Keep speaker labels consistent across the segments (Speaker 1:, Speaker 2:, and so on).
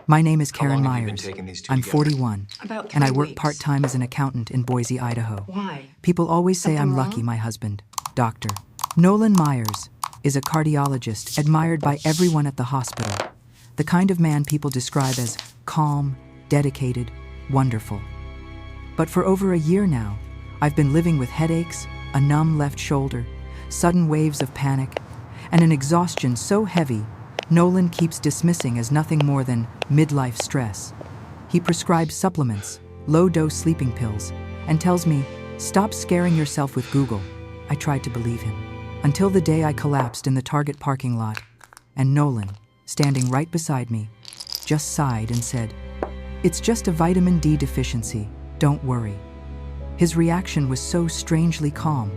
Speaker 1: My name is
Speaker 2: How
Speaker 1: Karen
Speaker 2: long have you been
Speaker 1: Myers.
Speaker 2: taking these two
Speaker 1: I'm
Speaker 2: together?
Speaker 1: 41,
Speaker 3: About 3
Speaker 1: and I work
Speaker 3: weeks.
Speaker 1: part-time as an accountant in Boise, Idaho.
Speaker 3: Why?
Speaker 1: People always say
Speaker 3: Something
Speaker 1: I'm
Speaker 3: wrong?
Speaker 1: lucky, my husband, Dr. Nolan Myers, is a cardiologist admired by everyone at the hospital. The kind of man people describe as calm, dedicated, wonderful. But for over a year now, I've been living with headaches, a numb left shoulder, sudden waves of panic, and an exhaustion so heavy Nolan keeps dismissing as nothing more than midlife stress. He prescribes supplements, low-dose sleeping pills, and tells me, "Stop scaring yourself with Google." I tried to believe him. Until the day I collapsed in the Target parking lot, and Nolan, standing right beside me, just sighed and said, "It's just a vitamin D deficiency, don't worry." His reaction was so strangely calm,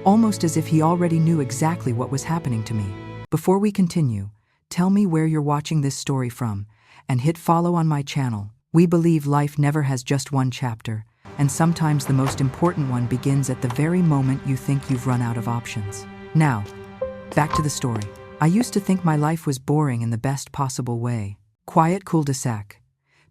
Speaker 1: almost as if he already knew exactly what was happening to me. Before we continue, tell me where you're watching this story from, and hit follow on my channel. We believe life never has just one chapter, and sometimes the most important one begins at the very moment you think you've run out of options. Now, back to the story. I used to think my life was boring in the best possible way. Quiet cul-de-sac,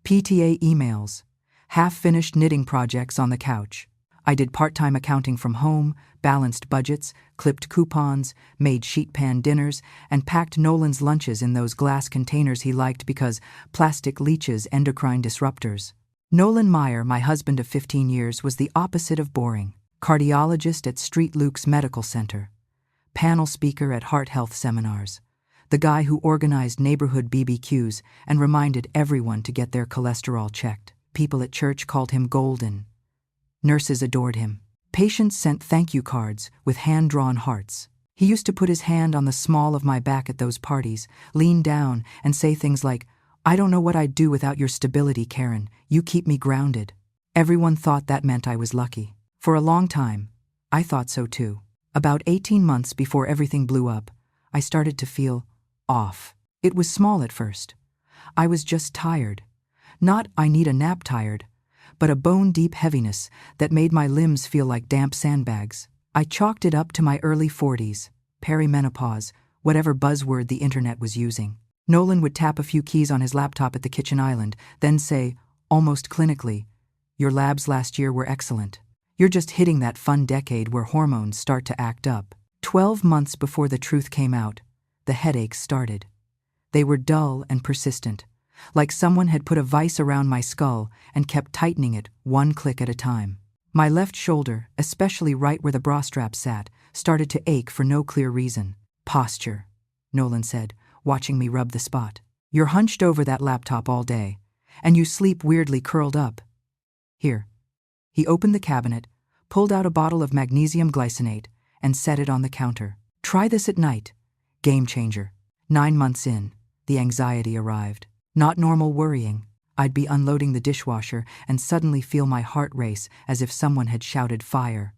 Speaker 1: PTA emails, half-finished knitting projects on the couch. I did part-time accounting from home, balanced budgets, clipped coupons, made sheet pan dinners, and packed Nolan's lunches in those glass containers he liked because plastic leeches endocrine disruptors. Nolan Myers, my husband of 15 years, was the opposite of boring. Cardiologist at St. Luke's Medical Center. Panel speaker at heart health seminars. The guy who organized neighborhood BBQs and reminded everyone to get their cholesterol checked. People at church called him Golden. Nurses adored him. Patients sent thank you cards with hand-drawn hearts. He used to put his hand on the small of my back at those parties, lean down, and say things like, "I don't know what I'd do without your stability, Karen. You keep me grounded." Everyone thought that meant I was lucky. For a long time, I thought so too. About 18 months before everything blew up, I started to feel off. It was small at first. I was just tired. Not "I need a nap" tired, but a bone-deep heaviness that made my limbs feel like damp sandbags. I chalked it up to my early 40s, perimenopause, whatever buzzword the internet was using. Nolan would tap a few keys on his laptop at the kitchen island, then say, almost clinically, "Your labs last year were excellent. You're just hitting that fun decade where hormones start to act up." 12 months before the truth came out, the headaches started. They were dull and persistent, like someone had put a vise around my skull and kept tightening it one click at a time. My left shoulder, especially right where the bra strap sat, started to ache for no clear reason. "Posture," Nolan said, watching me rub the spot. "You're hunched over that laptop all day, and you sleep weirdly curled up. Here." He opened the cabinet, pulled out a bottle of magnesium glycinate, and set it on the counter. "Try this at night. Game changer." 9 months in, the anxiety arrived. Not normal worrying. I'd be unloading the dishwasher and suddenly feel my heart race as if someone had shouted fire.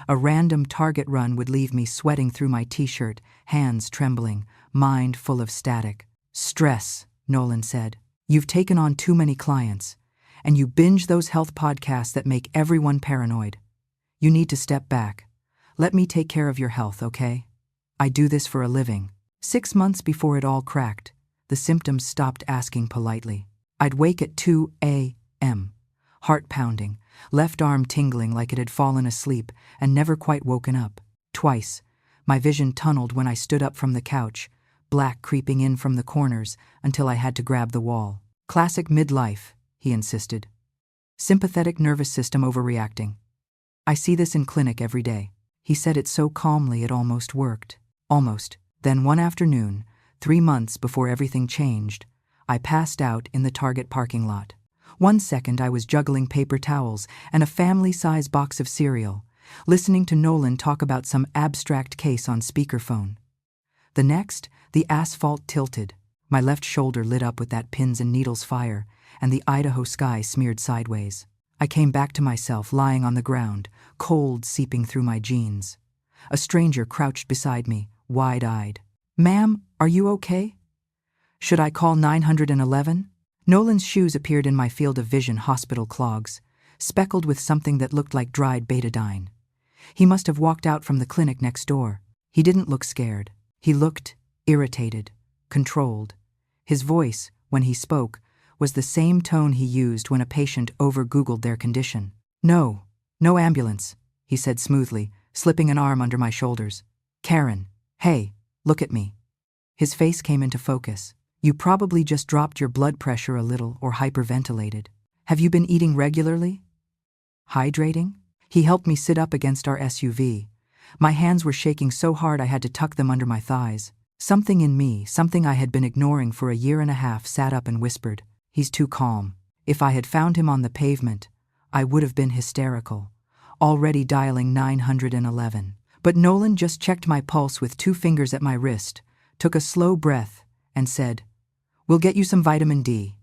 Speaker 1: A random Target run would leave me sweating through my t-shirt, hands trembling, mind full of static. "Stress," Nolan said. "You've taken on too many clients, and you binge those health podcasts that make everyone paranoid. You need to step back. Let me take care of your health, okay? I do this for a living." 6 months before it all cracked, the symptoms stopped asking politely. I'd wake at 2 a.m., heart pounding, left arm tingling like it had fallen asleep and never quite woken up. Twice, my vision tunneled when I stood up from the couch, black creeping in from the corners until I had to grab the wall. "Classic midlife," he insisted. "Sympathetic nervous system overreacting. I see this in clinic every day." He said it so calmly it almost worked. Almost. Then one afternoon, 3 months before everything changed, I passed out in the Target parking lot. 1 second I was juggling paper towels and a family-size box of cereal, listening to Nolan talk about some abstract case on speakerphone. The next, the asphalt tilted. My left shoulder lit up with that pins and needles fire, and the Idaho sky smeared sideways. I came back to myself lying on the ground, cold seeping through my jeans. A stranger crouched beside me, wide-eyed. "Ma'am, are you okay? Should I call 911? Nolan's shoes appeared in my field of vision, hospital clogs, speckled with something that looked like dried betadine. He must have walked out from the clinic next door. He didn't look scared. He looked irritated, controlled. His voice, when he spoke, was the same tone he used when a patient over-Googled their condition. "No, no ambulance," he said smoothly, slipping an arm under my shoulders. "Karen, hey, look at me." His face came into focus. "You probably just dropped your blood pressure a little or hyperventilated. Have you been eating regularly? Hydrating?" He helped me sit up against our SUV. My hands were shaking so hard I had to tuck them under my thighs. Something in me, something I had been ignoring for a year and a half, sat up and whispered, "He's too calm." If I had found him on the pavement, I would have been hysterical, already dialing 911. But Nolan just checked my pulse with 2 fingers at my wrist, took a slow breath, and said, "We'll get you some vitamin D.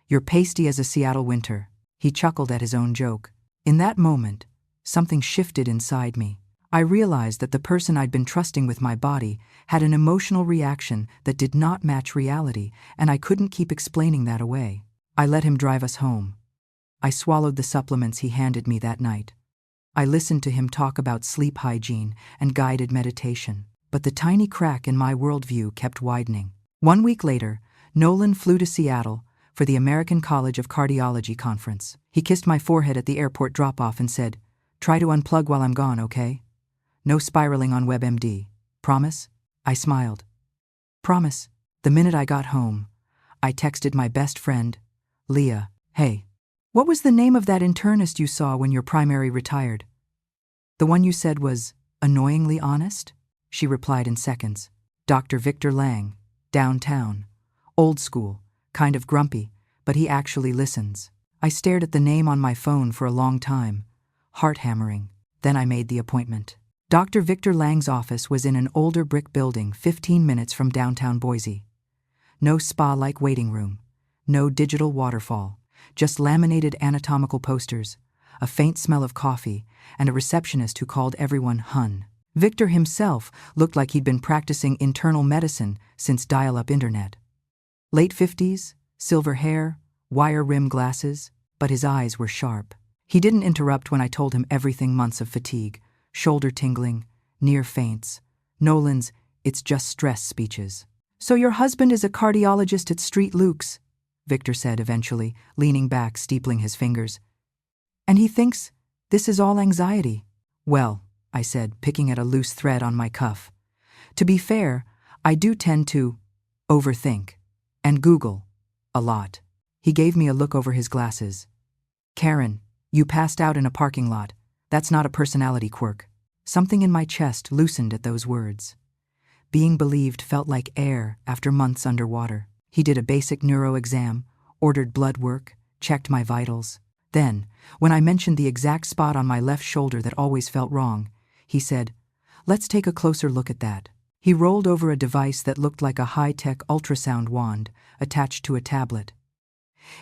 Speaker 1: You're pasty as a Seattle winter." He chuckled at his own joke. In that moment, something shifted inside me. I realized that the person I'd been trusting with my body had an emotional reaction that did not match reality, and I couldn't keep explaining that away. I let him drive us home. I swallowed the supplements he handed me that night. I listened to him talk about sleep hygiene and guided meditation, but the tiny crack in my worldview kept widening. 1 week later, Nolan flew to Seattle for the American College of Cardiology conference. He kissed my forehead at the airport drop-off and said, "Try to unplug while I'm gone, okay? No spiraling on WebMD. Promise?" I smiled. "Promise." The minute I got home, I texted my best friend, Leah, "Hey, what was the name of that internist you saw when your primary retired?" "The one you said was annoyingly honest?" She replied in seconds. "Dr. Victor Lang, downtown. Old school, kind of grumpy, but he actually listens." I stared at the name on my phone for a long time, heart hammering. Then I made the appointment. Dr. Victor Lang's office was in an older brick building 15 minutes from downtown Boise. No spa-like waiting room, no digital waterfall, just laminated anatomical posters, a faint smell of coffee, and a receptionist who called everyone Hun. Victor himself looked like he'd been practicing internal medicine since dial-up internet. Late 50s, silver hair, wire-rim glasses, but his eyes were sharp. He didn't interrupt when I told him everything: months of fatigue, shoulder tingling, near faints, Nolan's "it's just stress" speeches. "So your husband is a cardiologist at Street Luke's," Victor said eventually, leaning back, steepling his fingers. "And he thinks this is all anxiety." "Well," I said, picking at a loose thread on my cuff, "to be fair, I do tend to overthink and Google a lot." He gave me a look over his glasses. "Karen, you passed out in a parking lot. That's not a personality quirk." Something in my chest loosened at those words. Being believed felt like air after months underwater. He did a basic neuro exam, ordered blood work, checked my vitals. Then, when I mentioned the exact spot on my left shoulder that always felt wrong, he said, "Let's take a closer look at that." He rolled over a device that looked like a high-tech ultrasound wand attached to a tablet.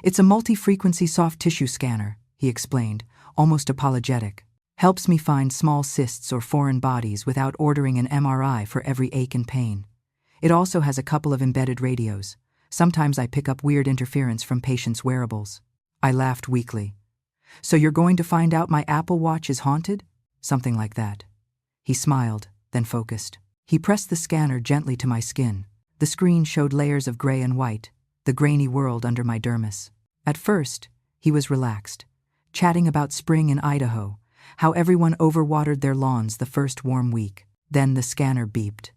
Speaker 1: "It's a multi-frequency soft tissue scanner," he explained, almost apologetic. "Helps me find small cysts or foreign bodies without ordering an MRI for every ache and pain. It also has a couple of embedded radios. Sometimes I pick up weird interference from patients' wearables." I laughed weakly. "So you're going to find out my Apple Watch is haunted?" "Something like that." He smiled, then focused. He pressed the scanner gently to my skin. The screen showed layers of gray and white, the grainy world under my dermis. At first, he was relaxed, chatting about spring in Idaho, how everyone overwatered their lawns the first warm week. Then the scanner beeped.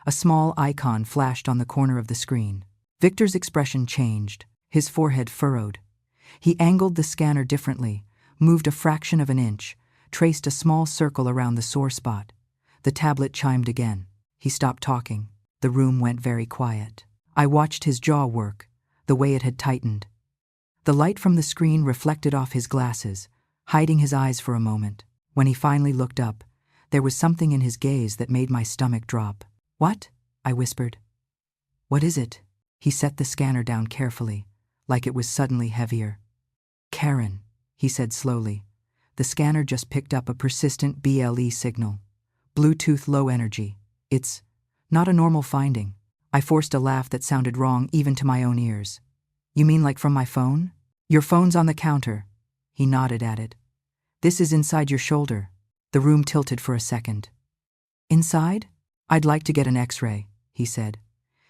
Speaker 1: A small icon flashed on the corner of the screen. Victor's expression changed, his forehead furrowed. He angled the scanner differently, moved a fraction of an inch, traced a small circle around the sore spot. The tablet chimed again. He stopped talking. The room went very quiet. I watched his jaw work, the way it had tightened. The light from the screen reflected off his glasses, hiding his eyes for a moment. When he finally looked up, there was something in his gaze that made my stomach drop. "What?" I whispered. "What is it?" He set the scanner down carefully, like it was suddenly heavier. "Karen," he said slowly. The scanner just picked up a persistent BLE signal. Bluetooth low energy. It's not a normal finding. I forced a laugh that sounded wrong even to my own ears. "You mean like from my phone?" "Your phone's on the counter." He nodded at it. "This is inside your shoulder." The room tilted for a second. "Inside?" "I'd like to get an X-ray," he said.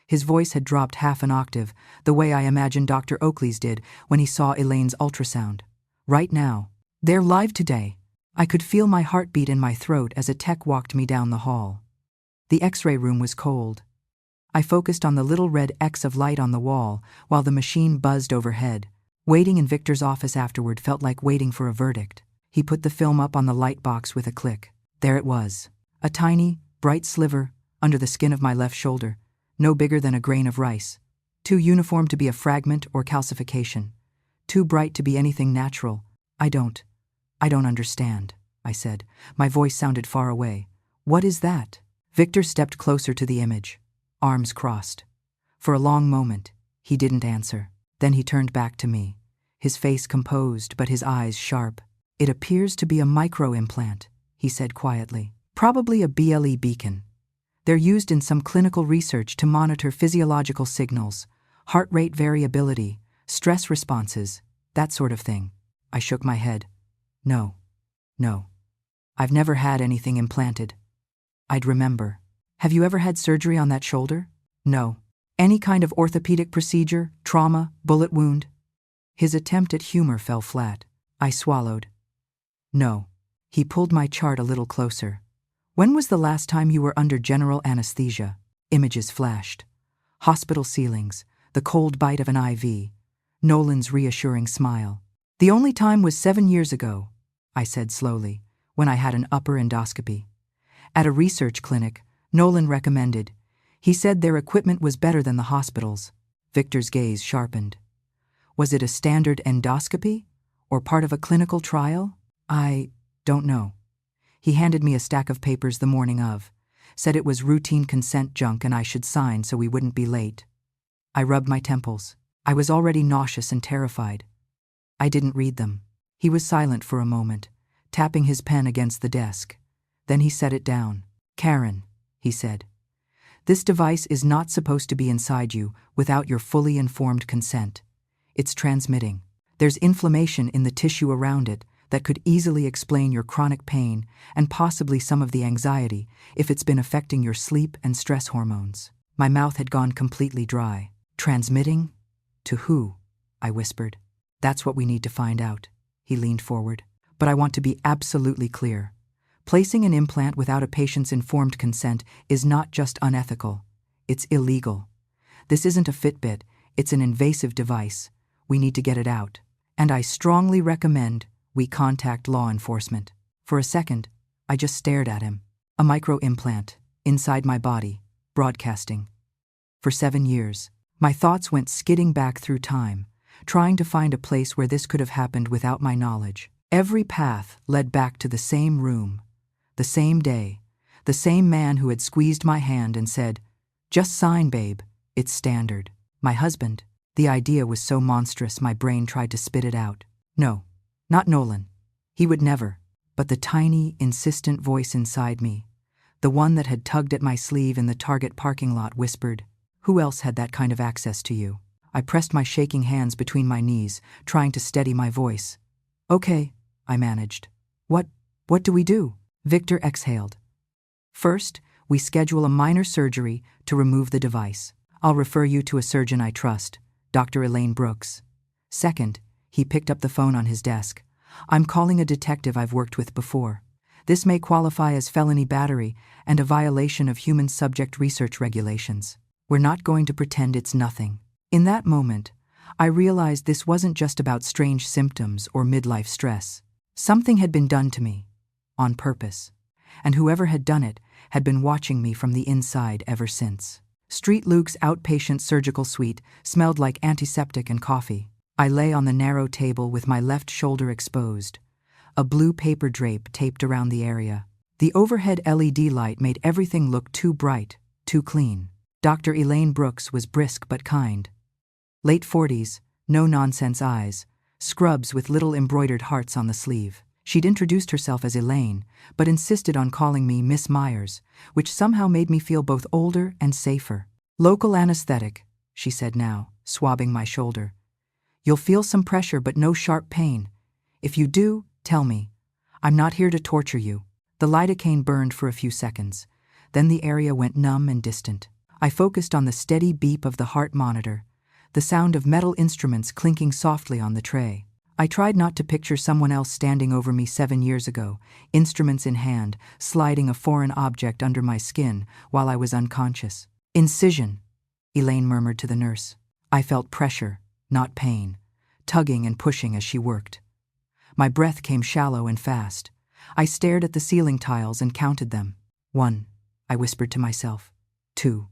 Speaker 1: His voice had dropped half an octave, the way I imagined Dr. Oakley's did when he saw Elaine's ultrasound. Right now. They're live today. I could feel my heartbeat in my throat as a tech walked me down the hall. The X-ray room was cold. I focused on the little red X of light on the wall while the machine buzzed overhead. Waiting in Victor's office afterward felt like waiting for a verdict. He put the film up on the light box with a click. There it was. A tiny, bright sliver under the skin of my left shoulder, no bigger than a grain of rice. Too uniform to be a fragment or calcification. Too bright to be anything natural. I don't understand, I said. My voice sounded far away. What is that? Victor stepped closer to the image, arms crossed. For a long moment, he didn't answer. Then he turned back to me, his face composed but his eyes sharp. It appears to be a micro-implant, he said quietly. Probably a BLE beacon. They're used in some clinical research to monitor physiological signals, heart rate variability, stress responses, that sort of thing. I shook my head. No. I've never had anything implanted. I'd remember. Have you ever had surgery on that shoulder? No. Any kind of orthopedic procedure, trauma, bullet wound? His attempt at humor fell flat. I swallowed. No. He pulled my chart a little closer. When was the last time you were under general anesthesia? Images flashed. Hospital ceilings, the cold bite of an IV, Nolan's reassuring smile. The only time was 7 years ago, I said slowly, when I had an upper endoscopy. At a research clinic, Nolan recommended. He said their equipment was better than the hospital's. Victor's gaze sharpened. Was it a standard endoscopy? Or part of a clinical trial? I don't know. He handed me a stack of papers the morning of, said it was routine consent junk and I should sign so we wouldn't be late. I rubbed my temples. I was already nauseous and terrified. I didn't read them. He was silent for a moment, tapping his pen against the desk. Then he set it down. Karen, he said, this device is not supposed to be inside you without your fully informed consent. It's transmitting. There's inflammation in the tissue around it that could easily explain your chronic pain and possibly some of the anxiety if it's been affecting your sleep and stress hormones. My mouth had gone completely dry. Transmitting? To who? I whispered. That's what we need to find out. He leaned forward. But I want to be absolutely clear. Placing an implant without a patient's informed consent is not just unethical. It's illegal. This isn't a Fitbit. It's an invasive device. We need to get it out. And I strongly recommend we contact law enforcement. For a second, I just stared at him. A micro-implant, inside my body, broadcasting. For 7 years, my thoughts went skidding back through time, trying to find a place where this could have happened without my knowledge. Every path led back to the same room, the same day, the same man who had squeezed my hand and said, "Just sign, babe, it's standard." My husband. The idea was so monstrous my brain tried to spit it out. No, not Nolan. He would never. But the tiny, insistent voice inside me, the one that had tugged at my sleeve in the Target parking lot, whispered, "Who else had that kind of access to you?" I pressed my shaking hands between my knees, trying to steady my voice. "Okay," I managed. What do we do?" Victor exhaled. "First, we schedule a minor surgery to remove the device. I'll refer you to a surgeon I trust, Dr. Elaine Brooks. Second," he picked up the phone on his desk, "I'm calling a detective I've worked with before. This may qualify as felony battery and a violation of human subject research regulations. We're not going to pretend it's nothing." In that moment, I realized this wasn't just about strange symptoms or midlife stress. Something had been done to me, on purpose, and whoever had done it had been watching me from the inside ever since. Street Luke's outpatient surgical suite smelled like antiseptic and coffee. I lay on the narrow table with my left shoulder exposed, a blue paper drape taped around the area. The overhead LED light made everything look too bright, too clean. Dr. Elaine Brooks was brisk but kind. Late 40s, no-nonsense eyes, scrubs with little embroidered hearts on the sleeve. She'd introduced herself as Elaine, but insisted on calling me Miss Myers, which somehow made me feel both older and safer. "Local anesthetic," she said now, swabbing my shoulder. "You'll feel some pressure but no sharp pain. If you do, tell me. I'm not here to torture you." The lidocaine burned for a few seconds. Then the area went numb and distant. I focused on the steady beep of the heart monitor, the sound of metal instruments clinking softly on the tray. I tried not to picture someone else standing over me 7 years ago, instruments in hand, sliding a foreign object under my skin while I was unconscious. "Incision," Elaine murmured to the nurse. I felt pressure, not pain, tugging and pushing as she worked. My breath came shallow and fast. I stared at the ceiling tiles and counted them. 1, I whispered to myself. 2,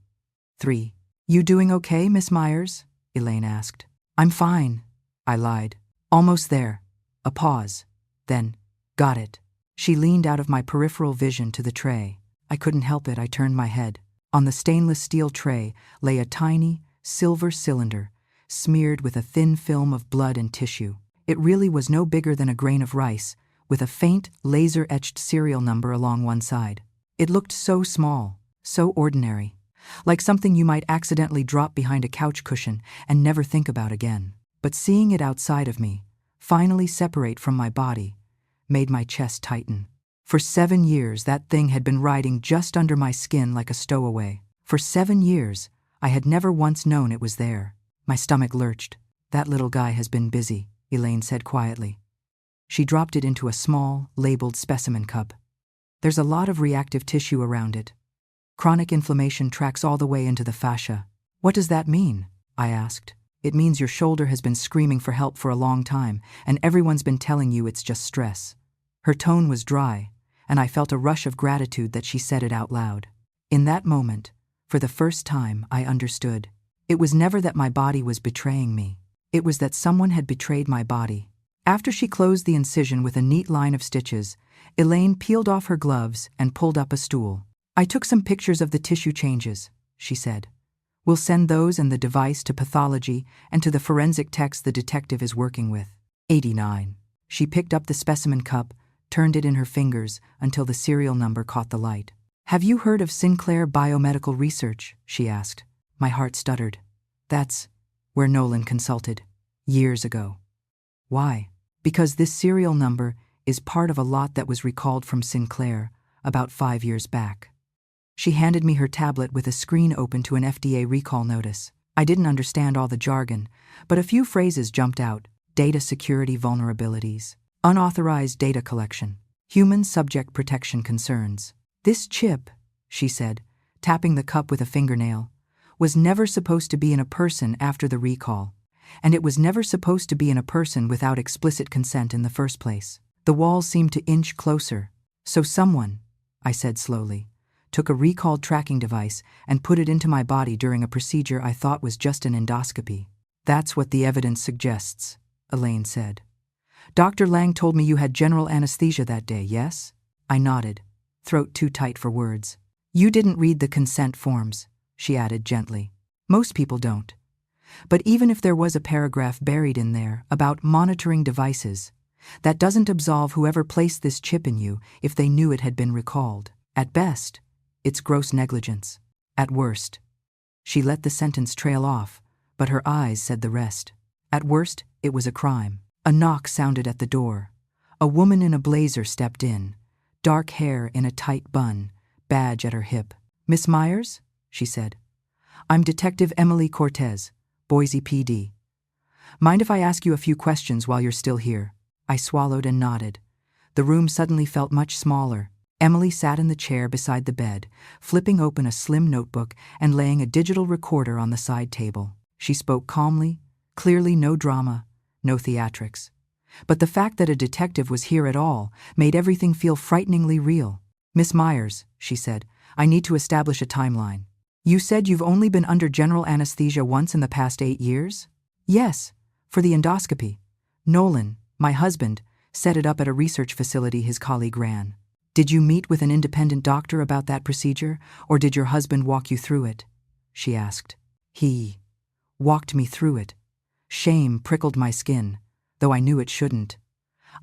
Speaker 1: 3. "You doing okay, Miss Myers?" Elaine asked. "I'm fine," I lied. "Almost there." A pause. Then, "Got it." She leaned out of my peripheral vision to the tray. I couldn't help it, I turned my head. On the stainless steel tray lay a tiny, silver cylinder, smeared with a thin film of blood and tissue. It really was no bigger than a grain of rice, with a faint, laser-etched serial number along one side. It looked so small, so ordinary, like something you might accidentally drop behind a couch cushion and never think about again. But seeing it outside of me, finally separate from my body, made my chest tighten. For 7 years, that thing had been riding just under my skin like a stowaway. For 7 years, I had never once known it was there. My stomach lurched. "That little guy has been busy," Elaine said quietly. She dropped it into a small, labeled specimen cup. "There's a lot of reactive tissue around it. Chronic inflammation tracks all the way into the fascia." "What does that mean?" I asked. "It means your shoulder has been screaming for help for a long time, and everyone's been telling you it's just stress." Her tone was dry, and I felt a rush of gratitude that she said it out loud. In that moment, for the first time, I understood. It was never that my body was betraying me. It was that someone had betrayed my body. After she closed the incision with a neat line of stitches, Elaine peeled off her gloves and pulled up a stool. "I took some pictures of the tissue changes," she said. "We'll send those and the device to pathology and to the forensic techs the detective is working with." 89. She picked up the specimen cup, turned it in her fingers until the serial number caught the light. "Have you heard of Sinclair Biomedical Research?" she asked. My heart stuttered. "That's where Nolan consulted. Years ago." "Why?" "Because this serial number is part of a lot that was recalled from Sinclair about 5 years back." She handed me her tablet with a screen open to an FDA recall notice. I didn't understand all the jargon, but a few phrases jumped out. Data security vulnerabilities, unauthorized data collection, human subject protection concerns. "This chip," she said, tapping the cup with a fingernail, "was never supposed to be in a person after the recall, and it was never supposed to be in a person without explicit consent in the first place." The walls seemed to inch closer. "So someone," I said slowly, "took a recalled tracking device and put it into my body during a procedure I thought was just an endoscopy." "That's what the evidence suggests," Elaine said. "Dr. Lang told me you had general anesthesia that day, yes?" I nodded, throat too tight for words. "You didn't read the consent forms," she added gently. "Most people don't. But even if there was a paragraph buried in there about monitoring devices, that doesn't absolve whoever placed this chip in you if they knew it had been recalled. At best, it's gross negligence. At worst." She let the sentence trail off, but her eyes said the rest. At worst, it was a crime. A knock sounded at the door. A woman in a blazer stepped in, dark hair in a tight bun, badge at her hip. "Miss Myers?" she said. "I'm Detective Emily Cortez, Boise PD. Mind if I ask you a few questions while you're still here?" I swallowed and nodded. The room suddenly felt much smaller. Emily sat in the chair beside the bed, flipping open a slim notebook and laying a digital recorder on the side table. She spoke calmly, clearly no drama, no theatrics. But the fact that a detective was here at all made everything feel frighteningly real. "Miss Myers," she said, "I need to establish a timeline. You said you've only been under general anesthesia once in the past 8 years?" "Yes, for the endoscopy. Nolan, my husband, set it up at a research facility his colleague ran." "Did you meet with an independent doctor about that procedure, or did your husband walk you through it?" she asked. "He walked me through it." Shame prickled my skin, though I knew it shouldn't.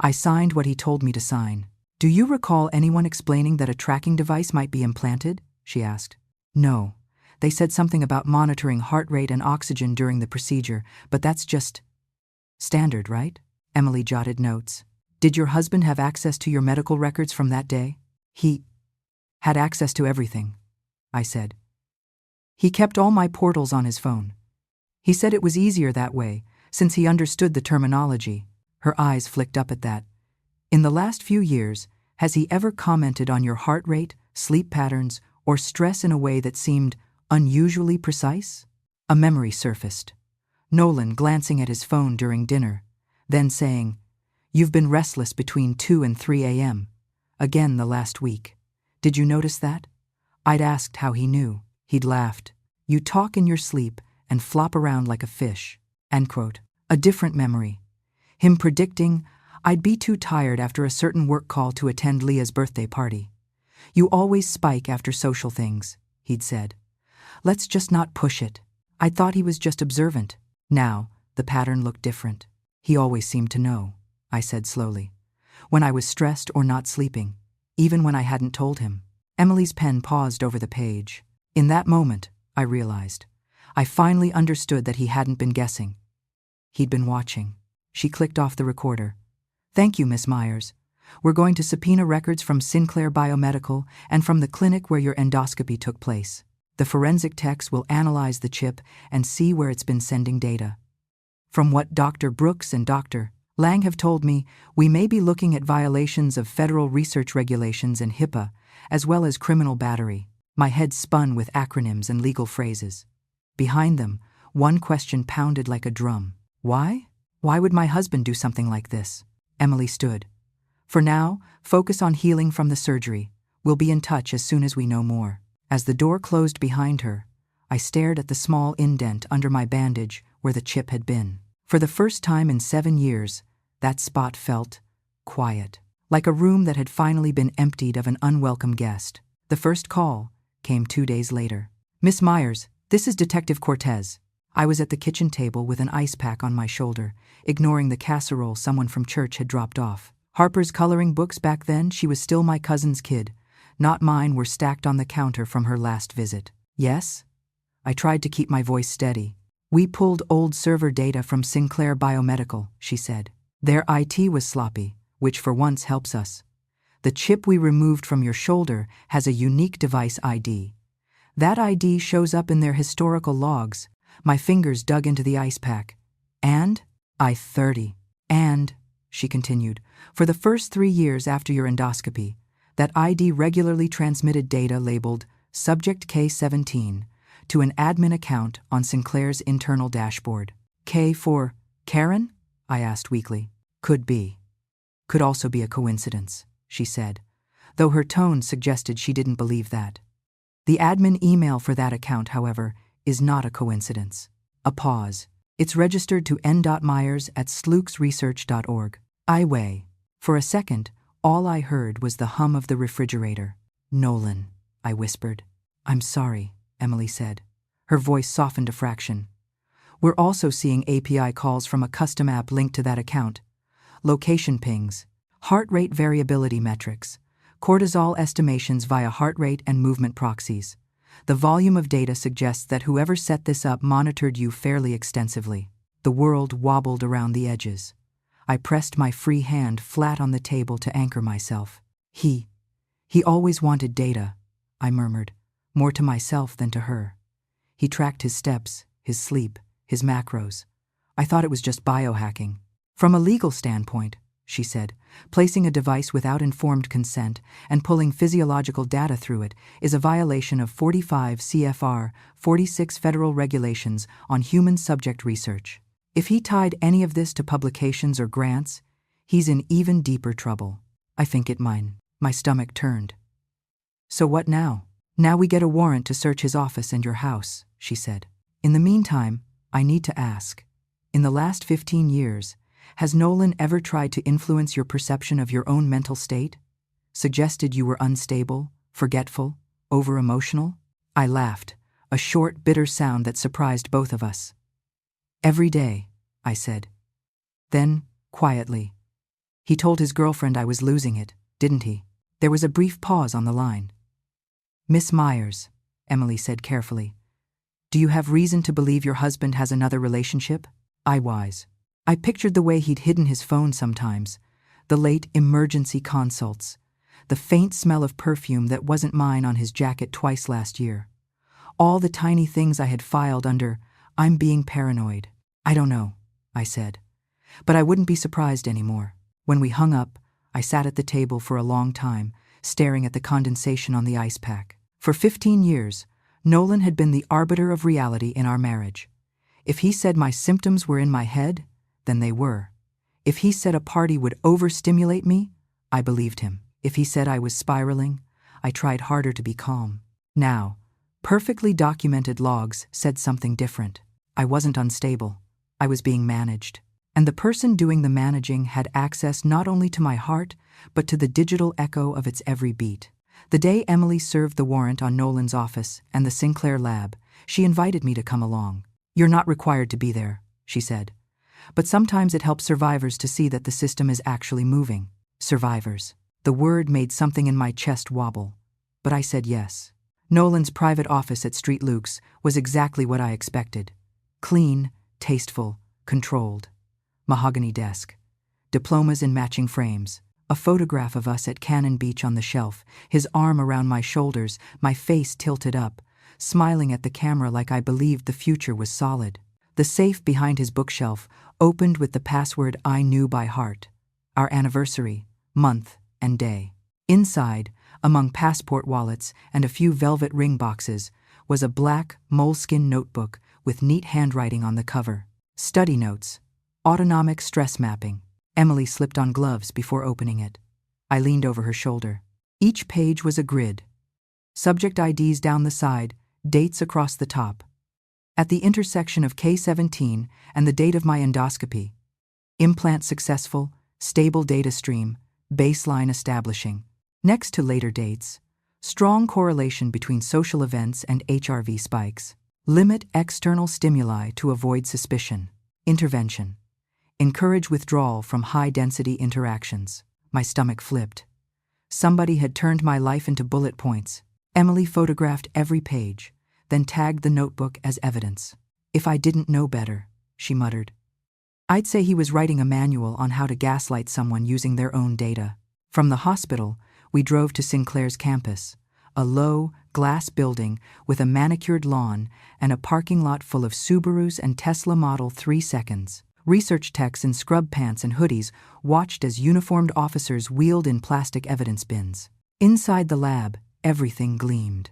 Speaker 1: I signed what he told me to sign. "Do you recall anyone explaining that a tracking device might be implanted?" she asked. "No. They said something about monitoring heart rate and oxygen during the procedure, but that's just standard, right?" Emily jotted notes. "Did your husband have access to your medical records from that day?" "He had access to everything," I said. He kept all my portals on his phone. He said it was easier that way, since he understood the terminology. Her eyes flicked up at that. In the last few years, has he ever commented on your heart rate, sleep patterns, or stress in a way that seemed unusually precise? A memory surfaced. Nolan glancing at his phone during dinner, then saying, "You've been restless between 2 and 3 a.m. Again the last week. Did you notice that?" I'd asked how he knew. He'd laughed. "You talk in your sleep and flop around like a fish." End quote. A different memory. Him predicting I'd be too tired after a certain work call to attend Leah's birthday party. "You always spike after social things," he'd said. "Let's just not push it." I thought he was just observant. Now, the pattern looked different. "He always seemed to know," I said slowly. "When I was stressed or not sleeping, even when I hadn't told him." Emily's pen paused over the page. In that moment, I realized. I finally understood that he hadn't been guessing. He'd been watching. She clicked off the recorder. "Thank you, Miss Myers. We're going to subpoena records from Sinclair Biomedical and from the clinic where your endoscopy took place. The forensic techs will analyze the chip and see where it's been sending data. From what Dr. Brooks and Dr. Lang have told me, we may be looking at violations of federal research regulations and HIPAA, as well as criminal battery." My head spun with acronyms and legal phrases. Behind them, one question pounded like a drum. Why? Why would my husband do something like this? Emily stood. "For now, focus on healing from the surgery. We'll be in touch as soon as we know more." As the door closed behind her, I stared at the small indent under my bandage where the chip had been. For the first time in 7 years, that spot felt quiet, like a room that had finally been emptied of an unwelcome guest. The first call came 2 days later. "Miss Myers, this is Detective Cortez." I was at the kitchen table with an ice pack on my shoulder, ignoring the casserole someone from church had dropped off. Harper's coloring books back then, she was still my cousin's kid. Not mine, were stacked on the counter from her last visit. "Yes?" I tried to keep my voice steady. "We pulled old server data from Sinclair Biomedical," she said. "Their IT was sloppy, which for once helps us. The chip we removed from your shoulder has a unique device ID. That ID shows up in their historical logs." My fingers dug into the ice pack. "And?" "I-30. And," she continued, "for the first 3 years after your endoscopy, that ID regularly transmitted data labeled Subject K17 to an admin account on Sinclair's internal dashboard." "K for Karen?" I asked weakly. "Could be. Could also be a coincidence," she said, though her tone suggested she didn't believe that. "The admin email for that account, however, is not a coincidence." A pause. "It's registered to n.myers@sleuxresearch.org. I weigh." For a second, all I heard was the hum of the refrigerator. "Nolan," I whispered. "I'm sorry," Emily said. Her voice softened a fraction. "We're also seeing API calls from a custom app linked to that account. Location pings, heart rate variability metrics, cortisol estimations via heart rate and movement proxies. The volume of data suggests that whoever set this up monitored you fairly extensively." The world wobbled around the edges. I pressed my free hand flat on the table to anchor myself. He always wanted data," I murmured, more to myself than to her. "He tracked his steps, his sleep, his macros. I thought it was just biohacking." "From a legal standpoint," she said, "placing a device without informed consent and pulling physiological data through it is a violation of 45 CFR 46 federal regulations on human subject research. If he tied any of this to publications or grants, he's in even deeper trouble." I think it mine. My stomach turned. "So what now?" "Now we get a warrant to search his office and your house," she said. "In the meantime, I need to ask, in the last 15 years, has Nolan ever tried to influence your perception of your own mental state? Suggested you were unstable, forgetful, over-emotional?" I laughed, a short, bitter sound that surprised both of us. "Every day," I said. Then, quietly, "He told his girlfriend I was losing it, didn't he?" There was a brief pause on the line. "Miss Myers," Emily said carefully, "do you have reason to believe your husband has another relationship?" I pictured the way he'd hidden his phone sometimes, the late emergency consults, the faint smell of perfume that wasn't mine on his jacket twice last year. All the tiny things I had filed under, "I'm being paranoid." "I don't know," I said. But I wouldn't be surprised anymore. When we hung up, I sat at the table for a long time, staring at the condensation on the ice pack. For 15 years, Nolan had been the arbiter of reality in our marriage. If he said my symptoms were in my head, then they were. If he said a party would overstimulate me, I believed him. If he said I was spiraling, I tried harder to be calm. Now, perfectly documented logs said something different. I wasn't unstable. I was being managed. And the person doing the managing had access not only to my heart, but to the digital echo of its every beat. The day Emily served the warrant on Nolan's office and the Sinclair lab, she invited me to come along. "You're not required to be there," she said. "But sometimes it helps survivors to see that the system is actually moving." Survivors. The word made something in my chest wobble. But I said yes. Nolan's private office at Street Luke's was exactly what I expected. Clean, tasteful, controlled. Mahogany desk. Diplomas in matching frames. A photograph of us at Cannon Beach on the shelf, his arm around my shoulders, my face tilted up, smiling at the camera like I believed the future was solid. The safe behind his bookshelf opened with the password I knew by heart. Our anniversary, month, and day. Inside, among passport wallets and a few velvet ring boxes, was a black moleskin notebook with neat handwriting on the cover. Study notes. Autonomic stress mapping. Emily slipped on gloves before opening it. I leaned over her shoulder. Each page was a grid. Subject IDs down the side, dates across the top. At the intersection of K17 and the date of my endoscopy. Implant successful, stable data stream, baseline establishing. Next to later dates, strong correlation between social events and HRV spikes. Limit external stimuli to avoid suspicion. Intervention. Encourage withdrawal from high-density interactions. My stomach flipped. Somebody had turned my life into bullet points. Emily photographed every page, then tagged the notebook as evidence. "If I didn't know better," she muttered. "I'd say he was writing a manual on how to gaslight someone using their own data." From the hospital, we drove to Sinclair's campus, a low, glass building with a manicured lawn and a parking lot full of Subarus and Tesla Model 3 seconds. Research techs in scrub pants and hoodies watched as uniformed officers wheeled in plastic evidence bins. Inside the lab, everything gleamed.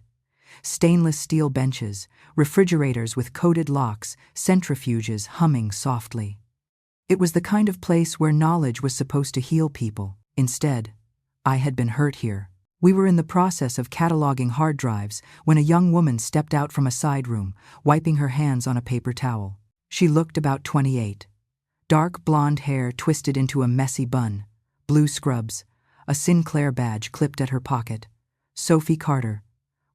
Speaker 1: Stainless steel benches, refrigerators with coated locks, centrifuges humming softly. It was the kind of place where knowledge was supposed to heal people. Instead, I had been hurt here. We were in the process of cataloging hard drives when a young woman stepped out from a side room, wiping her hands on a paper towel. She looked about 28. Dark blonde hair twisted into a messy bun, blue scrubs, a Sinclair badge clipped at her pocket. Sophie Carter,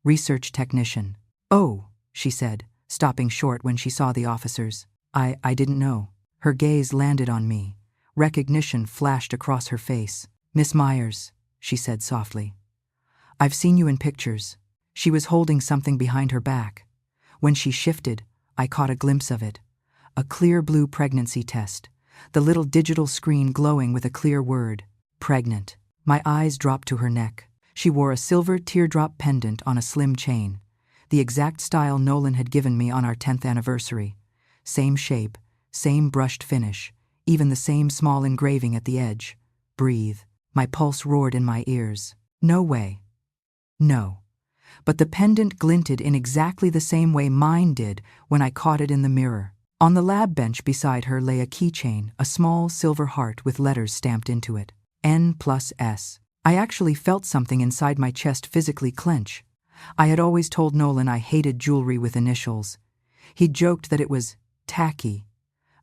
Speaker 1: research technician. "Oh," she said, stopping short when she saw the officers. I didn't know." Her gaze landed on me. Recognition flashed across her face. "Miss Myers," she said softly. "I've seen you in pictures." She was holding something behind her back. When she shifted, I caught a glimpse of it. A clear blue pregnancy test, the little digital screen glowing with a clear word, "pregnant." My eyes dropped to her neck. She wore a silver teardrop pendant on a slim chain, the exact style Nolan had given me on our 10th anniversary. Same shape, same brushed finish, even the same small engraving at the edge. Breathe. My pulse roared in my ears. No way. No. But the pendant glinted in exactly the same way mine did when I caught it in the mirror. On the lab bench beside her lay a keychain, a small silver heart with letters stamped into it. N+S. I actually felt something inside my chest physically clench. I had always told Nolan I hated jewelry with initials. He joked that it was tacky.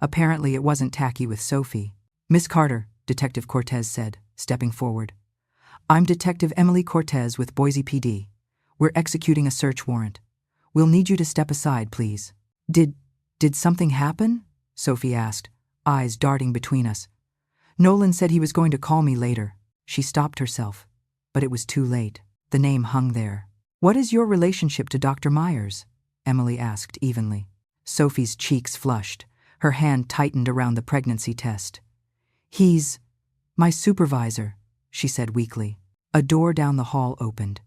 Speaker 1: Apparently it wasn't tacky with Sophie. "Miss Carter," Detective Cortez said, stepping forward. "I'm Detective Emily Cortez with Boise PD. We're executing a search warrant. We'll need you to step aside, please." Did something happen?" Sophie asked, eyes darting between us. "Nolan said he was going to call me later." She stopped herself, but it was too late. The name hung there. "What is your relationship to Dr. Myers?" Emily asked evenly. Sophie's cheeks flushed. Her hand tightened around the pregnancy test. "He's my supervisor," she said weakly. A door down the hall opened.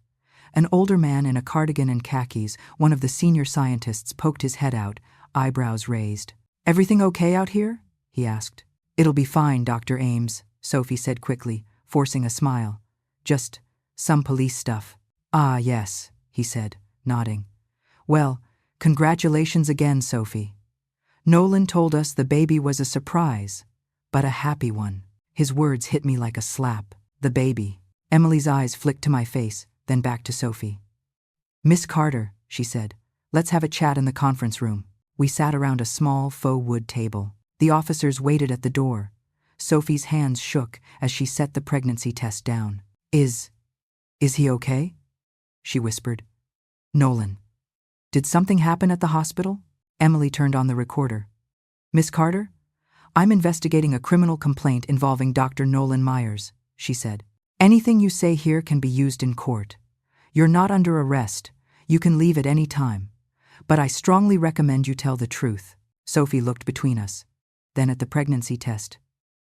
Speaker 1: An older man in a cardigan and khakis, one of the senior scientists, poked his head out, eyebrows raised. "Everything okay out here?" he asked. "It'll be fine, Dr. Ames," Sophie said quickly, forcing a smile. "Just some police stuff." "Ah, yes," he said, nodding. "Well, congratulations again, Sophie. Nolan told us the baby was a surprise, but a happy one." His words hit me like a slap. The baby. Emily's eyes flicked to my face, then back to Sophie. "Miss Carter," she said, "let's have a chat in the conference room." We sat around a small faux wood table. The officers waited at the door. Sophie's hands shook as she set the pregnancy test down. Is he okay?" she whispered. "Nolan. Did something happen at the hospital?" Emily turned on the recorder. "Miss Carter? I'm investigating a criminal complaint involving Dr. Nolan Myers," she said. "Anything you say here can be used in court. You're not under arrest. You can leave at any time. But I strongly recommend you tell the truth." Sophie looked between us, then at the pregnancy test,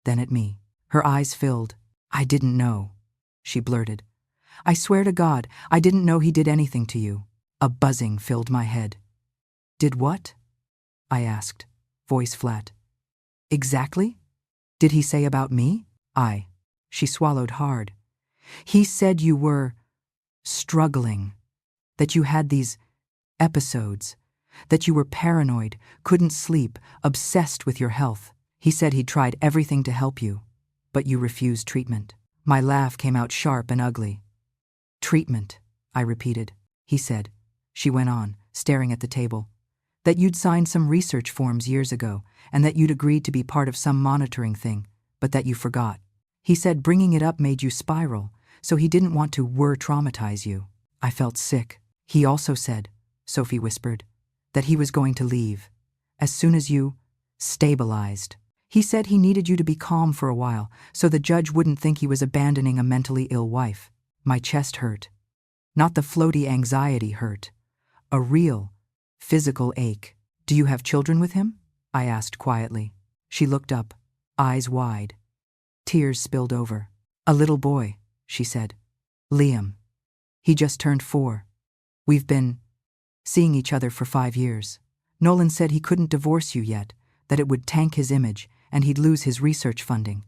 Speaker 1: then at me. Her eyes filled. "I didn't know," she blurted. "I swear to God, I didn't know he did anything to you." A buzzing filled my head. "Did what?" I asked, voice flat. "Exactly? Did he say about me?" She swallowed hard. "He said you were struggling, that you had these episodes, that you were paranoid, couldn't sleep, obsessed with your health. He said he'd tried everything to help you, but you refused treatment." My laugh came out sharp and ugly. "Treatment," I repeated. "He said," she went on, staring at the table, "that you'd signed some research forms years ago and that you'd agreed to be part of some monitoring thing, but that you forgot. He said bringing it up made you spiral, so he didn't want to traumatize you." I felt sick. "He also said," Sophie whispered, "that he was going to leave as soon as you stabilized. He said he needed you to be calm for a while so the judge wouldn't think he was abandoning a mentally ill wife." My chest hurt. Not the floaty anxiety hurt. A real, physical ache. "Do you have children with him?" I asked quietly. She looked up, eyes wide. Tears spilled over. "A little boy," she said. "Liam. He just turned 4. We've been seeing each other for 5 years. Nolan said he couldn't divorce you yet, that it would tank his image and he'd lose his research funding.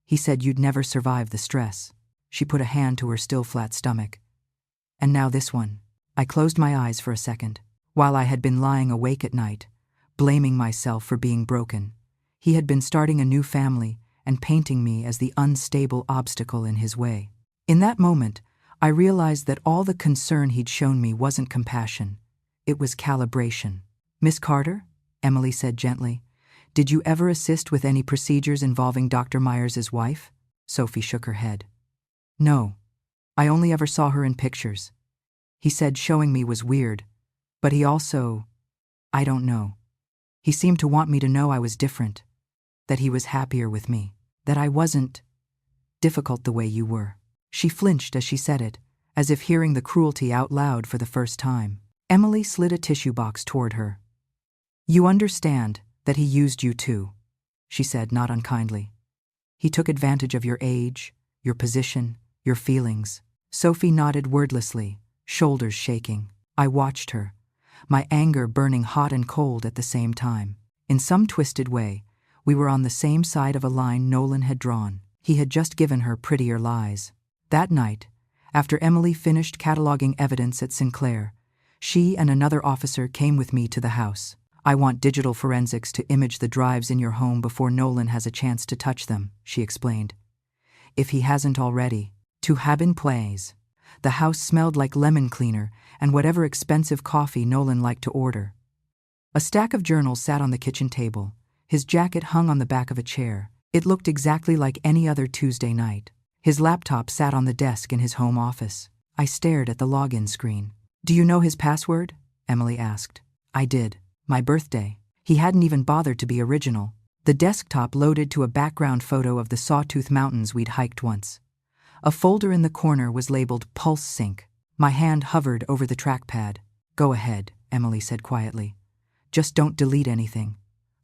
Speaker 1: He said you'd never survive the stress." She put a hand to her still flat stomach. "And now this one." I closed my eyes for a second. While I had been lying awake at night, blaming myself for being broken, he had been starting a new family and painting me as the unstable obstacle in his way. In that moment, I realized that all the concern he'd shown me wasn't compassion. It was calibration. "Miss Carter," Emily said gently, "did you ever assist with any procedures involving Dr. Myers' wife?" Sophie shook her head. "No. I only ever saw her in pictures. He said showing me was weird, but he also, I don't know. He seemed to want me to know I was different, that he was happier with me, that I wasn't difficult the way you were." She flinched as she said it, as if hearing the cruelty out loud for the first time. Emily slid a tissue box toward her. "You understand that he used you too," she said, not unkindly. "He took advantage of your age, your position, your feelings." Sophie nodded wordlessly, shoulders shaking. I watched her, my anger burning hot and cold at the same time. In some twisted way, we were on the same side of a line Nolan had drawn. He had just given her prettier lies. That night, after Emily finished cataloging evidence at Sinclair, she and another officer came with me to the house. "I want digital forensics to image the drives in your home before Nolan has a chance to touch them," she explained. "If he hasn't already." To haben plays. The house smelled like lemon cleaner and whatever expensive coffee Nolan liked to order. A stack of journals sat on the kitchen table. His jacket hung on the back of a chair. It looked exactly like any other Tuesday night. His laptop sat on the desk in his home office. I stared at the login screen. "Do you know his password?" Emily asked. I did. My birthday. He hadn't even bothered to be original. The desktop loaded to a background photo of the Sawtooth Mountains we'd hiked once. A folder in the corner was labeled Pulse Sync. My hand hovered over the trackpad. "Go ahead," Emily said quietly. "Just don't delete anything.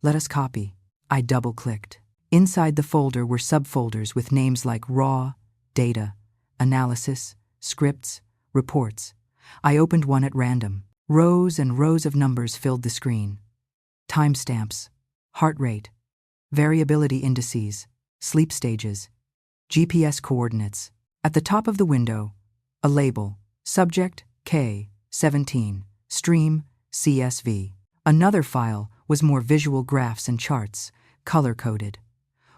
Speaker 1: Let us copy." I double-clicked. Inside the folder were subfolders with names like raw, data, analysis, scripts, Reports. I opened one at random. Rows and rows of numbers filled the screen. Timestamps, heart rate, variability indices, sleep stages, GPS coordinates. At the top of the window, a label, subject K17, stream CSV. Another file was more visual graphs and charts, color-coded.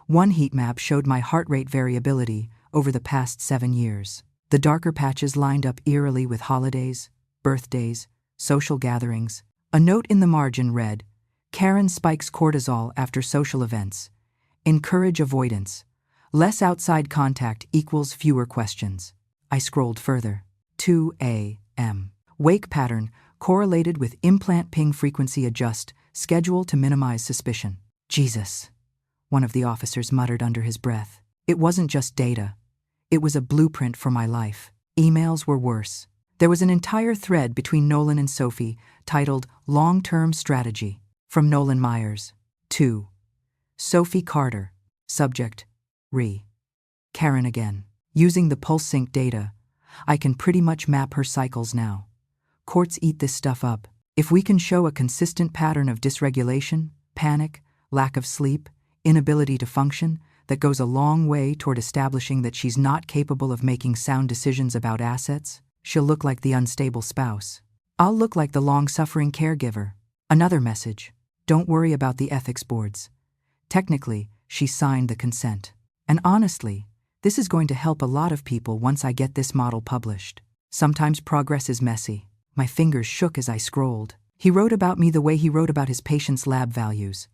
Speaker 1: One heat map showed my heart rate variability over the past 7 years. The darker patches lined up eerily with holidays, birthdays, social gatherings. A note in the margin read, Karen spikes cortisol after social events. Encourage avoidance. Less outside contact equals fewer questions. I scrolled further. 2 a.m. Wake pattern correlated with implant ping frequency adjust, schedule to minimize suspicion. Jesus, one of the officers muttered under his breath. It wasn't just data. It was a blueprint for my life. Emails were worse. There was an entire thread between Nolan and Sophie titled Long-Term Strategy. From Nolan Myers. 2. Sophie Carter. Subject. Karen again. Using the pulse sync data, I can pretty much map her cycles now. Courts eat this stuff up. If we can show a consistent pattern of dysregulation, panic, lack of sleep, inability to function, that goes a long way toward establishing that she's not capable of making sound decisions about assets, she'll look like the unstable spouse. I'll look like the long-suffering caregiver. Another message. Don't worry about the ethics boards. Technically, she signed the consent. And honestly, this is going to help a lot of people once I get this model published. Sometimes progress is messy. My fingers shook as I scrolled. He wrote about me the way he wrote about his patients' lab values.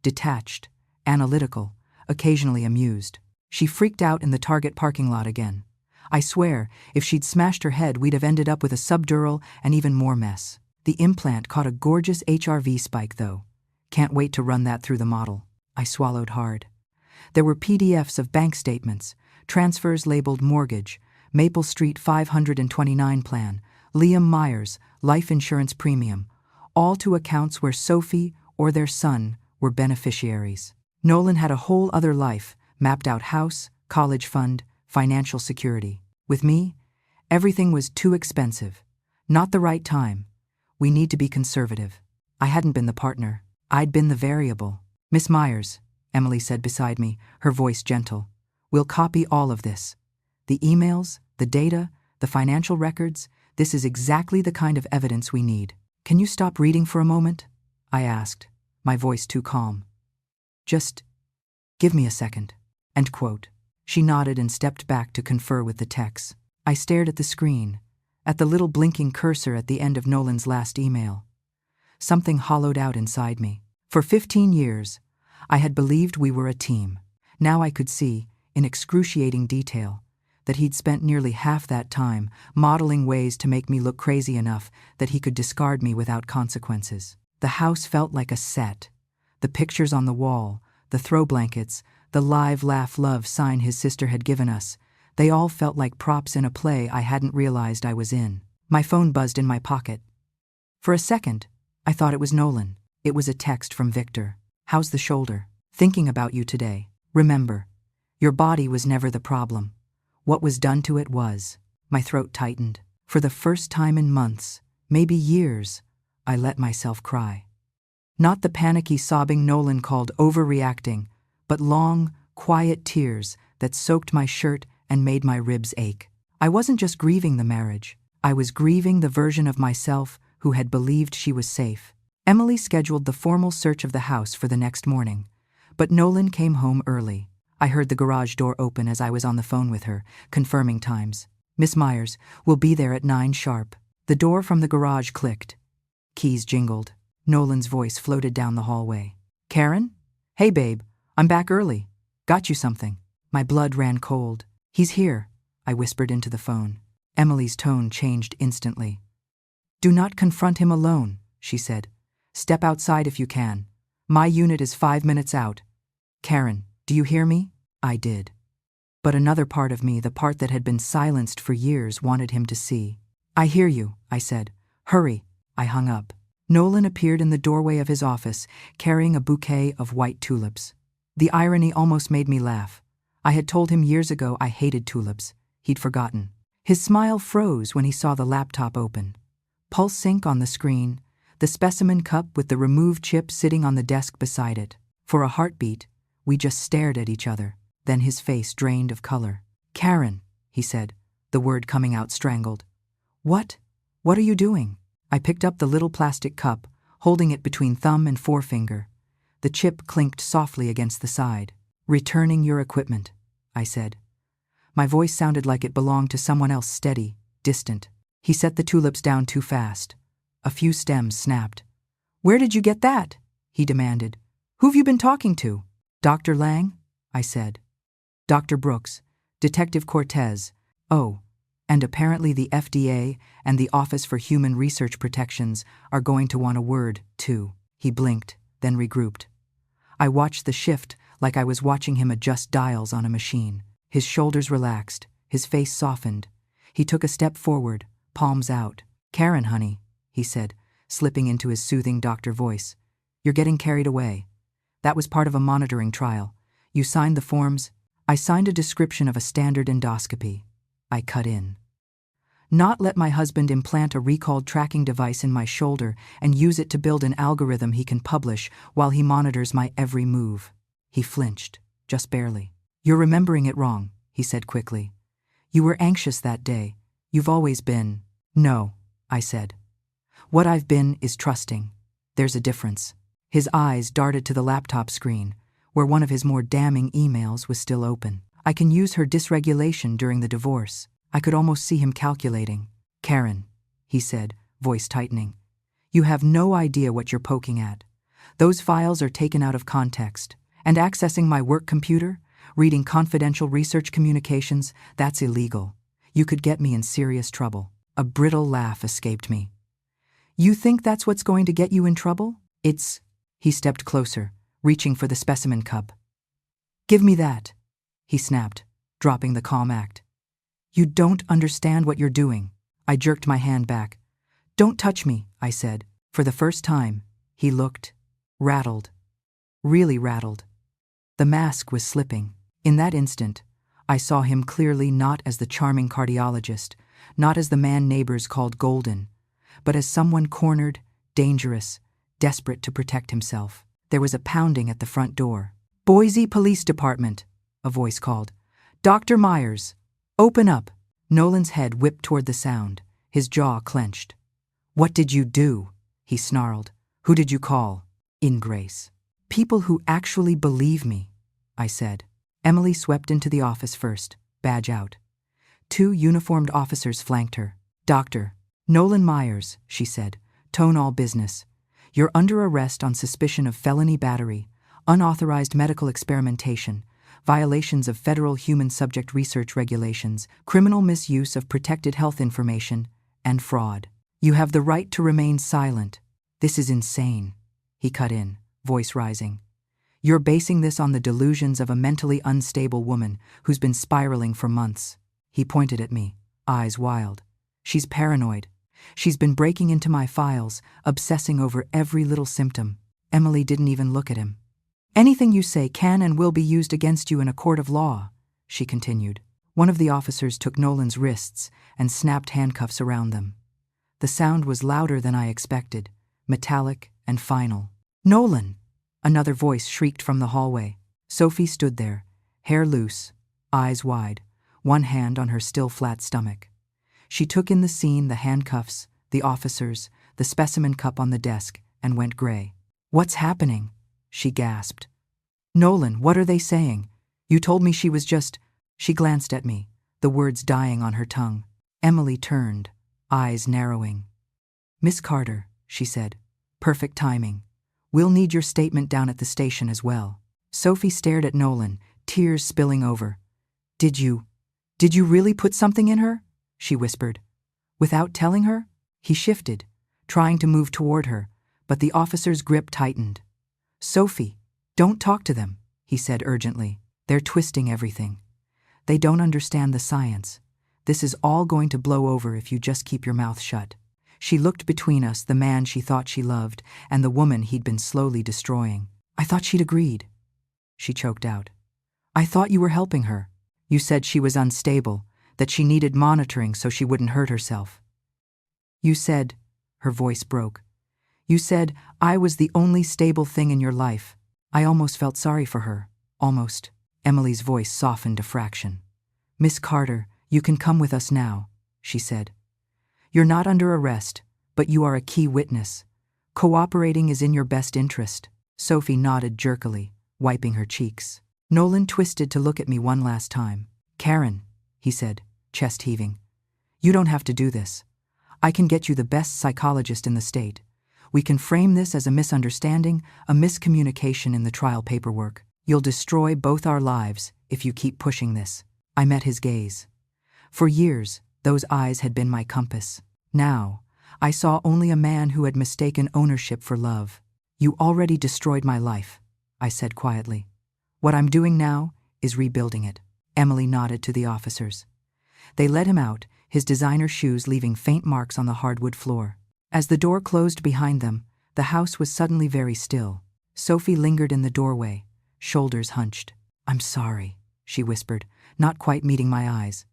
Speaker 1: Detached, analytical, occasionally amused. She freaked out in the Target parking lot again. I swear, if she'd smashed her head, we'd have ended up with a subdural and even more mess. The implant caught a gorgeous HRV spike, though. Can't wait to run that through the model. I swallowed hard. There were PDFs of bank statements, transfers labeled mortgage, Maple Street 529 plan, Liam Myers, life insurance premium, all to accounts where Sophie or their son were beneficiaries. Nolan had a whole other life, mapped out house, college fund, financial security. With me, everything was too expensive. Not the right time. We need to be conservative. I hadn't been the partner. I'd been the variable. Miss Myers, Emily said beside me, her voice gentle. We'll copy all of this. The emails, the data, the financial records, this is exactly the kind of evidence we need. Can you stop reading for a moment? I asked, my voice too calm. Just give me a second. End quote. She nodded and stepped back to confer with the techs. I stared at the screen, at the little blinking cursor at the end of Nolan's last email. Something hollowed out inside me. For 15 years, I had believed we were a team. Now I could see, in excruciating detail, that he'd spent nearly half that time modeling ways to make me look crazy enough that he could discard me without consequences. The house felt like a set. The pictures on the wall, the throw blankets, the live laugh love sign his sister had given us, they all felt like props in a play I hadn't realized I was in. My phone buzzed in my pocket. For a second, I thought it was Nolan. It was a text from Victor. How's the shoulder? Thinking about you today. Remember, your body was never the problem. What was done to it was. My throat tightened. For the first time in months, maybe years, I let myself cry. Not the panicky sobbing Nolan called overreacting, but long, quiet tears that soaked my shirt and made my ribs ache. I wasn't just grieving the marriage. I was grieving the version of myself who had believed she was safe. Emily scheduled the formal search of the house for the next morning, but Nolan came home early. I heard the garage door open as I was on the phone with her, confirming times. Miss Myers, we'll be there at 9 sharp. The door from the garage clicked. Keys jingled. Nolan's voice floated down the hallway. Karen? Hey babe, I'm back early. Got you something. My blood ran cold. He's here, I whispered into the phone. Emily's tone changed instantly. Do not confront him alone, she said. Step outside if you can. My unit is 5 minutes out. Karen, do you hear me? I did. But another part of me, the part that had been silenced for years, wanted him to see. I hear you, I said. Hurry. I hung up. Nolan appeared in the doorway of his office, carrying a bouquet of white tulips. The irony almost made me laugh. I had told him years ago I hated tulips. He'd forgotten. His smile froze when he saw the laptop open. Pulse sync on the screen, the specimen cup with the removed chip sitting on the desk beside it. For a heartbeat, we just stared at each other. Then his face drained of color. "Karen," he said, the word coming out strangled. "What? What are you doing?" I picked up the little plastic cup, holding it between thumb and forefinger. The chip clinked softly against the side. "Returning your equipment," I said. My voice sounded like it belonged to someone else, steady, distant. He set the tulips down too fast. A few stems snapped. "Where did you get that?" he demanded. "Who've you been talking to?" "Dr. Lang," I said. "Dr. Brooks, Detective Cortez. Oh, and apparently the FDA and the Office for Human Research Protections are going to want a word, too." He blinked, then regrouped. I watched the shift like I was watching him adjust dials on a machine. His shoulders relaxed, his face softened. He took a step forward, palms out. "Karen, honey," he said, slipping into his soothing doctor voice. "You're getting carried away. That was part of a monitoring trial. You signed the forms." I signed a description of a standard endoscopy. I cut in. "Not let my husband implant a recalled tracking device in my shoulder and use it to build an algorithm he can publish while he monitors my every move." He flinched, just barely. "You're remembering it wrong," he said quickly. "You were anxious that day. You've always been." "No," I said. "What I've been is trusting. There's a difference." His eyes darted to the laptop screen, where one of his more damning emails was still open. "I can use her dysregulation during the divorce." I could almost see him calculating. "Karen," he said, voice tightening, "you have no idea what you're poking at. Those files are taken out of context. And accessing my work computer, reading confidential research communications, that's illegal. You could get me in serious trouble." A brittle laugh escaped me. "You think that's what's going to get you in trouble? It's—" He stepped closer, reaching for the specimen cup. "Give me that," he snapped, dropping the calm act. "You don't understand what you're doing." I jerked my hand back. "Don't touch me," I said. For the first time, he looked rattled. Really rattled. The mask was slipping. In that instant, I saw him clearly, not as the charming cardiologist, not as the man neighbors called Golden, but as someone cornered, dangerous, desperate to protect himself. There was a pounding at the front door. "Boise Police Department," a voice called. "Dr. Myers, open up." Nolan's head whipped toward the sound, his jaw clenched. "What did you do?" he snarled. "Who did you call?" "Ingrace." "People who actually believe me," I said. Emily swept into the office first, badge out. 2 uniformed officers flanked her. "Dr. Nolan Myers," she said, "tone all business. You're under arrest on suspicion of felony battery, unauthorized medical experimentation, violations of federal human subject research regulations, criminal misuse of protected health information, and fraud. You have the right to remain silent." "This is insane," he cut in, voice rising. "You're basing this on the delusions of a mentally unstable woman who's been spiraling for months." He pointed at me, eyes wild. "She's paranoid. She's been breaking into my files, obsessing over every little symptom." Emily didn't even look at him. "Anything you say can and will be used against you in a court of law," she continued. One of the officers took Nolan's wrists and snapped handcuffs around them. The sound was louder than I expected, metallic and final. "Nolan!" Another voice shrieked from the hallway. Sophie stood there, hair loose, eyes wide, one hand on her still flat stomach. She took in the scene, the handcuffs, the officers, the specimen cup on the desk, and went gray. "What's happening?" she gasped. "Nolan, what are they saying? You told me she was just—" She glanced at me, the words dying on her tongue. Emily turned, eyes narrowing. "Miss Carter," she said, "perfect timing. We'll need your statement down at the station as well." Sophie stared at Nolan, tears spilling over. Did you really put something in her?" she whispered. "Without telling her?" He shifted, trying to move toward her, but the officer's grip tightened. "Sophie, don't talk to them," he said urgently. "They're twisting everything. They don't understand the science. This is all going to blow over if you just keep your mouth shut." She looked between us, the man she thought she loved, and the woman he'd been slowly destroying. "I thought she'd agreed," she choked out. "I thought you were helping her. You said she was unstable, that she needed monitoring so she wouldn't hurt herself. You said, her voice broke, you said I was the only stable thing in your life. I almost felt sorry for her. Almost. Emily's voice softened a fraction. Miss Carter, you can come with us now, she said. You're not under arrest, but you are a key witness. Cooperating is in your best interest. Sophie nodded jerkily, wiping her cheeks. Nolan twisted to look at me one last time. Karen, he said, chest heaving. You don't have to do this. I can get you the best psychologist in the state. We can frame this as a misunderstanding, a miscommunication in the trial paperwork. You'll destroy both our lives if you keep pushing this. I met his gaze. For years, those eyes had been my compass. Now, I saw only a man who had mistaken ownership for love. You already destroyed my life, I said quietly. What I'm doing now is rebuilding it. Emily nodded to the officers. They led him out, his designer shoes leaving faint marks on the hardwood floor. As the door closed behind them, the house was suddenly very still. Sophie lingered in the doorway, shoulders hunched. I'm sorry, she whispered, not quite meeting my eyes.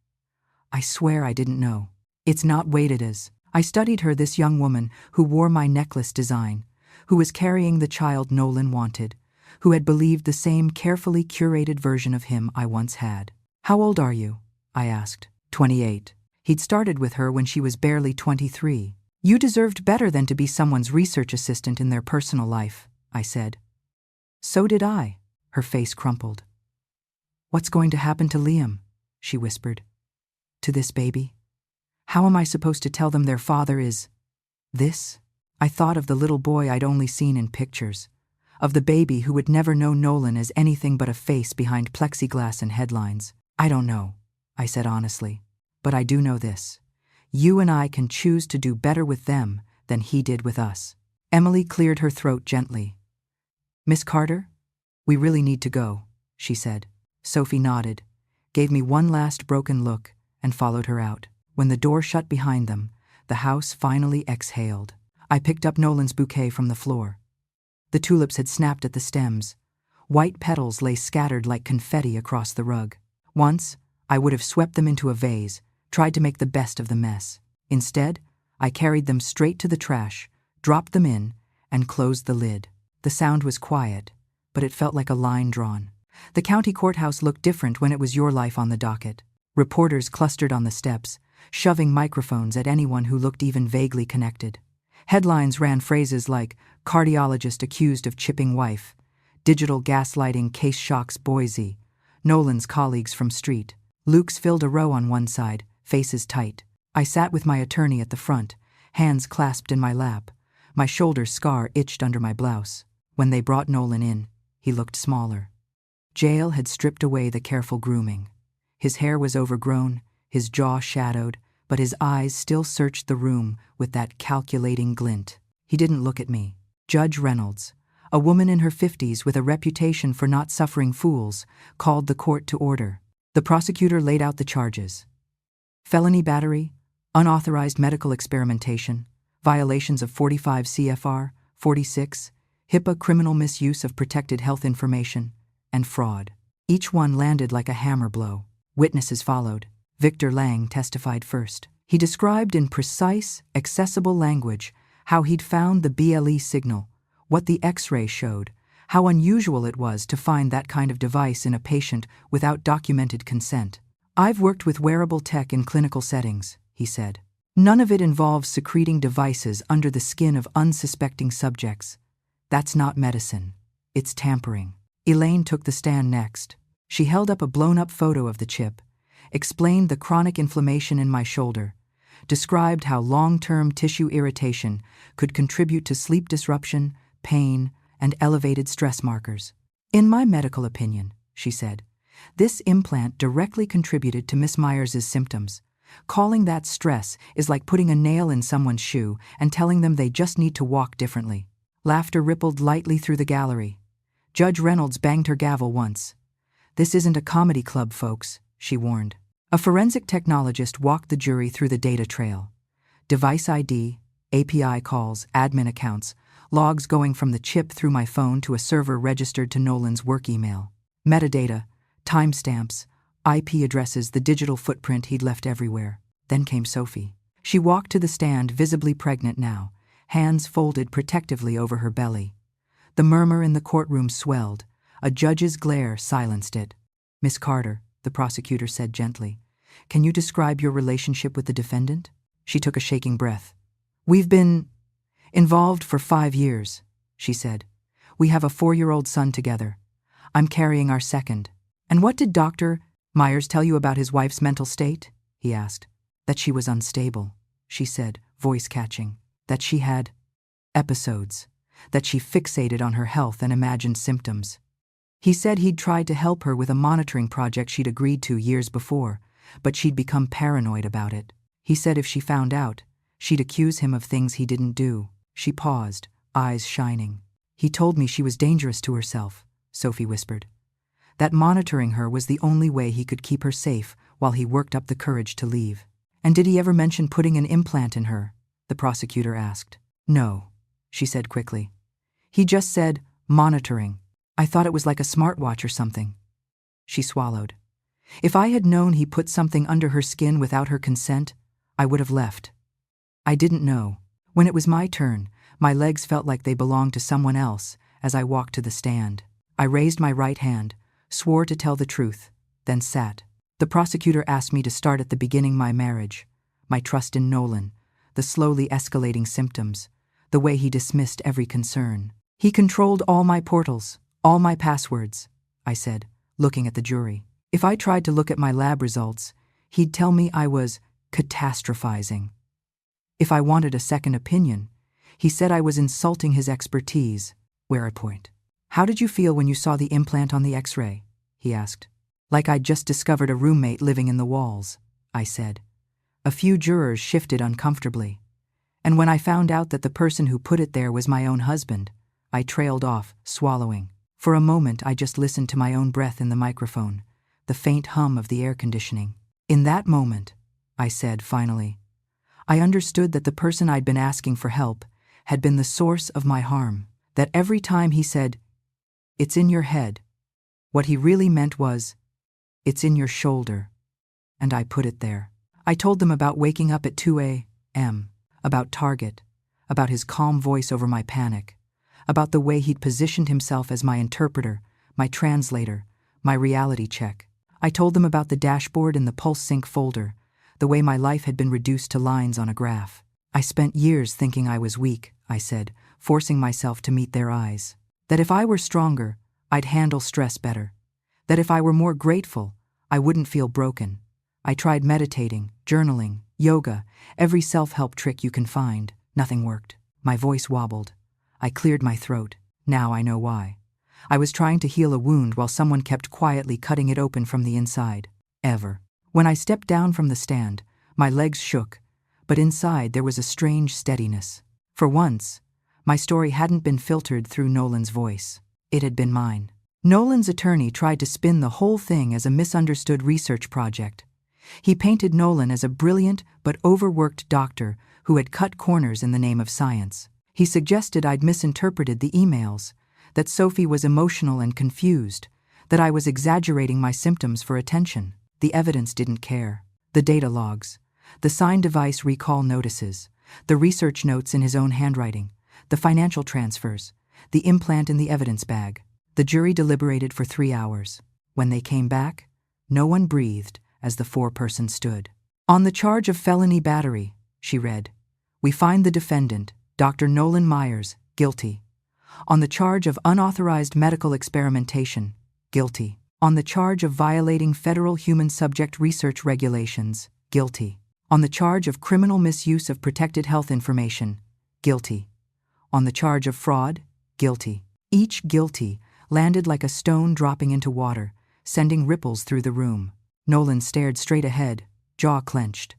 Speaker 1: I swear I didn't know. It's not weighted as. I studied her, this young woman who wore my necklace design, who was carrying the child Nolan wanted, who had believed the same carefully curated version of him I once had. How old are you? I asked. 28. He'd started with her when she was barely 23. You deserved better than to be someone's research assistant in their personal life, I said. So did I. Her face crumpled. What's going to happen to Liam? She whispered. To this baby? How am I supposed to tell them their father is this? I thought of the little boy I'd only seen in pictures, of the baby who would never know Nolan as anything but a face behind plexiglass and headlines. I don't know, I said honestly, but I do know this. You and I can choose to do better with them than he did with us. Emily cleared her throat gently. Miss Carter, we really need to go, she said. Sophie nodded, gave me one last broken look, and followed her out. When the door shut behind them, the house finally exhaled. I picked up Nolan's bouquet from the floor. The tulips had snapped at the stems. White petals lay scattered like confetti across the rug. Once, I would have swept them into a vase, tried to make the best of the mess. Instead, I carried them straight to the trash, dropped them in, and closed the lid. The sound was quiet, but it felt like a line drawn. The county courthouse looked different when it was your life on the docket. Reporters clustered on the steps, shoving microphones at anyone who looked even vaguely connected. Headlines ran phrases like, Cardiologist accused of chipping wife, digital gaslighting case shocks Boise, Nolan's colleagues from street. Luke's filled a row on one side, faces tight. I sat with my attorney at the front, hands clasped in my lap. My shoulder scar itched under my blouse. When they brought Nolan in, he looked smaller. Jail had stripped away the careful grooming. His hair was overgrown, his jaw shadowed, but his eyes still searched the room with that calculating glint. He didn't look at me. Judge Reynolds, a woman in her 50s with a reputation for not suffering fools, called the court to order. The prosecutor laid out the charges. Felony battery, unauthorized medical experimentation, violations of 45 CFR, 46, HIPAA criminal misuse of protected health information, and fraud. Each one landed like a hammer blow. Witnesses followed. Victor Lang testified first. He described in precise, accessible language how he'd found the BLE signal, what the X-ray showed, how unusual it was to find that kind of device in a patient without documented consent. I've worked with wearable tech in clinical settings, he said. None of it involves secreting devices under the skin of unsuspecting subjects. That's not medicine. It's tampering. Elaine took the stand next. She held up a blown-up photo of the chip, explained the chronic inflammation in my shoulder, described how long-term tissue irritation could contribute to sleep disruption, pain, and elevated stress markers. In my medical opinion, she said, this implant directly contributed to Miss Myers' symptoms. Calling that stress is like putting a nail in someone's shoe and telling them they just need to walk differently. Laughter rippled lightly through the gallery. Judge Reynolds banged her gavel once. This isn't a comedy club, folks, she warned. A forensic technologist walked the jury through the data trail. Device ID, API calls, admin accounts, logs going from the chip through my phone to a server registered to Nolan's work email. Metadata, timestamps, IP addresses, the digital footprint he'd left everywhere. Then came Sophie. She walked to the stand, visibly pregnant now, hands folded protectively over her belly. The murmur in the courtroom swelled. A judge's glare silenced it. "Miss Carter," the prosecutor said gently, "can you describe your relationship with the defendant?" She took a shaking breath. "We've been involved for 5 years," she said. "We have a 4-year-old son together. I'm carrying our second." "And what did Dr. Myers tell you about his wife's mental state?" he asked. "That she was unstable," she said, voice catching. "That she had episodes. That she fixated on her health and imagined symptoms. He said he'd tried to help her with a monitoring project she'd agreed to years before, but she'd become paranoid about it. He said if she found out, she'd accuse him of things he didn't do." She paused, eyes shining. "He told me she was dangerous to herself," Sophie whispered. "That monitoring her was the only way he could keep her safe while he worked up the courage to leave." "And did he ever mention putting an implant in her?" the prosecutor asked. "No," she said quickly. "He just said, monitoring. I thought it was like a smartwatch or something." She swallowed. "If I had known he put something under her skin without her consent, I would have left. I didn't know. When it was my turn, my legs felt like they belonged to someone else as I walked to the stand. I raised my right hand, swore to tell the truth, then sat. The prosecutor asked me to start at the beginning, my marriage, my trust in Nolan, the slowly escalating symptoms, the way he dismissed every concern. He controlled all my portals, all my passwords," I said, looking at the jury. "If I tried to look at my lab results, he'd tell me I was catastrophizing. If I wanted a second opinion, he said I was insulting his expertise." Where I point. "How did you feel when you saw the implant on the X-ray?" he asked. "Like I'd just discovered a roommate living in the walls," I said. A few jurors shifted uncomfortably. "And when I found out that the person who put it there was my own husband," I trailed off, swallowing. For a moment I just listened to my own breath in the microphone, the faint hum of the air conditioning. "In that moment," I said finally, "I understood that the person I'd been asking for help had been the source of my harm. That every time he said, 'It's in your head,' what he really meant was, 'It's in your shoulder.' And I put it there." I told them about waking up at 2 a.m., about Target, about his calm voice over my panic, about the way he'd positioned himself as my interpreter, my translator, my reality check. I told them about the dashboard in the Pulse Sync folder, the way my life had been reduced to lines on a graph. "I spent years thinking I was weak," I said, forcing myself to meet their eyes. "That if I were stronger, I'd handle stress better. That if I were more grateful, I wouldn't feel broken. I tried meditating, journaling, yoga, every self-help trick you can find. Nothing worked." My voice wobbled. I cleared my throat. Now I know why. I was trying to heal a wound while someone kept quietly cutting it open from the inside. When I stepped down from the stand, my legs shook, but inside there was a strange steadiness. For once, my story hadn't been filtered through Nolan's voice. It had been mine. Nolan's attorney tried to spin the whole thing as a misunderstood research project. He painted Nolan as a brilliant but overworked doctor who had cut corners in the name of science. He suggested I'd misinterpreted the emails, that Sophie was emotional and confused, that I was exaggerating my symptoms for attention. The evidence didn't care. The data logs, the signed device recall notices, the research notes in his own handwriting, the financial transfers, the implant in the evidence bag. The jury deliberated for 3 hours. When they came back, no one breathed as the foreperson stood. "On the charge of felony battery," she read, "we find the defendant, Dr. Nolan Myers, guilty. On the charge of unauthorized medical experimentation, guilty. On the charge of violating federal human subject research regulations, guilty. On the charge of criminal misuse of protected health information, guilty. On the charge of fraud, guilty." Each guilty landed like a stone dropping into water, sending ripples through the room. Nolan stared straight ahead, jaw clenched.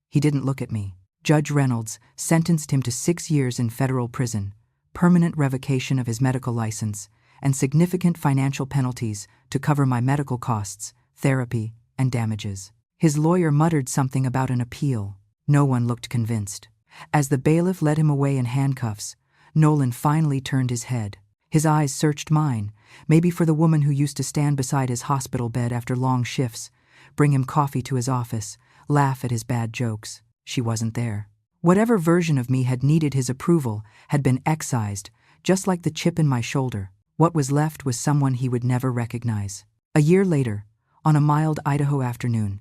Speaker 1: He didn't look at me. Judge Reynolds sentenced him to 6 years in federal prison, permanent revocation of his medical license, and significant financial penalties to cover my medical costs, therapy, and damages. His lawyer muttered something about an appeal. No one looked convinced. As the bailiff led him away in handcuffs, Nolan finally turned his head. His eyes searched mine, maybe for the woman who used to stand beside his hospital bed after long shifts, bring him coffee to his office, laugh at his bad jokes. She wasn't there. Whatever version of me had needed his approval had been excised, just like the chip in my shoulder. What was left was someone he would never recognize. A year later, on a mild Idaho afternoon,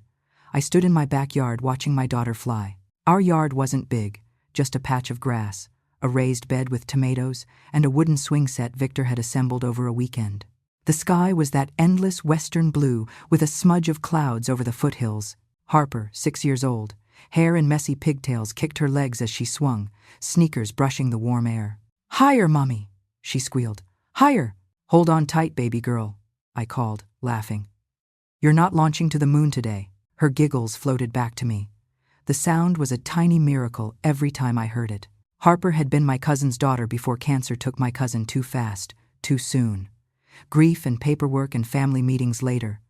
Speaker 1: I stood in my backyard watching my daughter fly. Our yard wasn't big, just a patch of grass, a raised bed with tomatoes, and a wooden swing set Victor had assembled over a weekend. The sky was that endless western blue with a smudge of clouds over the foothills. Harper, 6 years old, hair in messy pigtails, kicked her legs as she swung, sneakers brushing the warm air. "Higher, Mommy," she squealed. "Higher." "Hold on tight, baby girl," I called, laughing. "You're not launching to the moon today." Her giggles floated back to me. The sound was a tiny miracle every time I heard it. Harper had been my cousin's daughter before cancer took my cousin too fast, too soon. Grief and paperwork and family meetings later,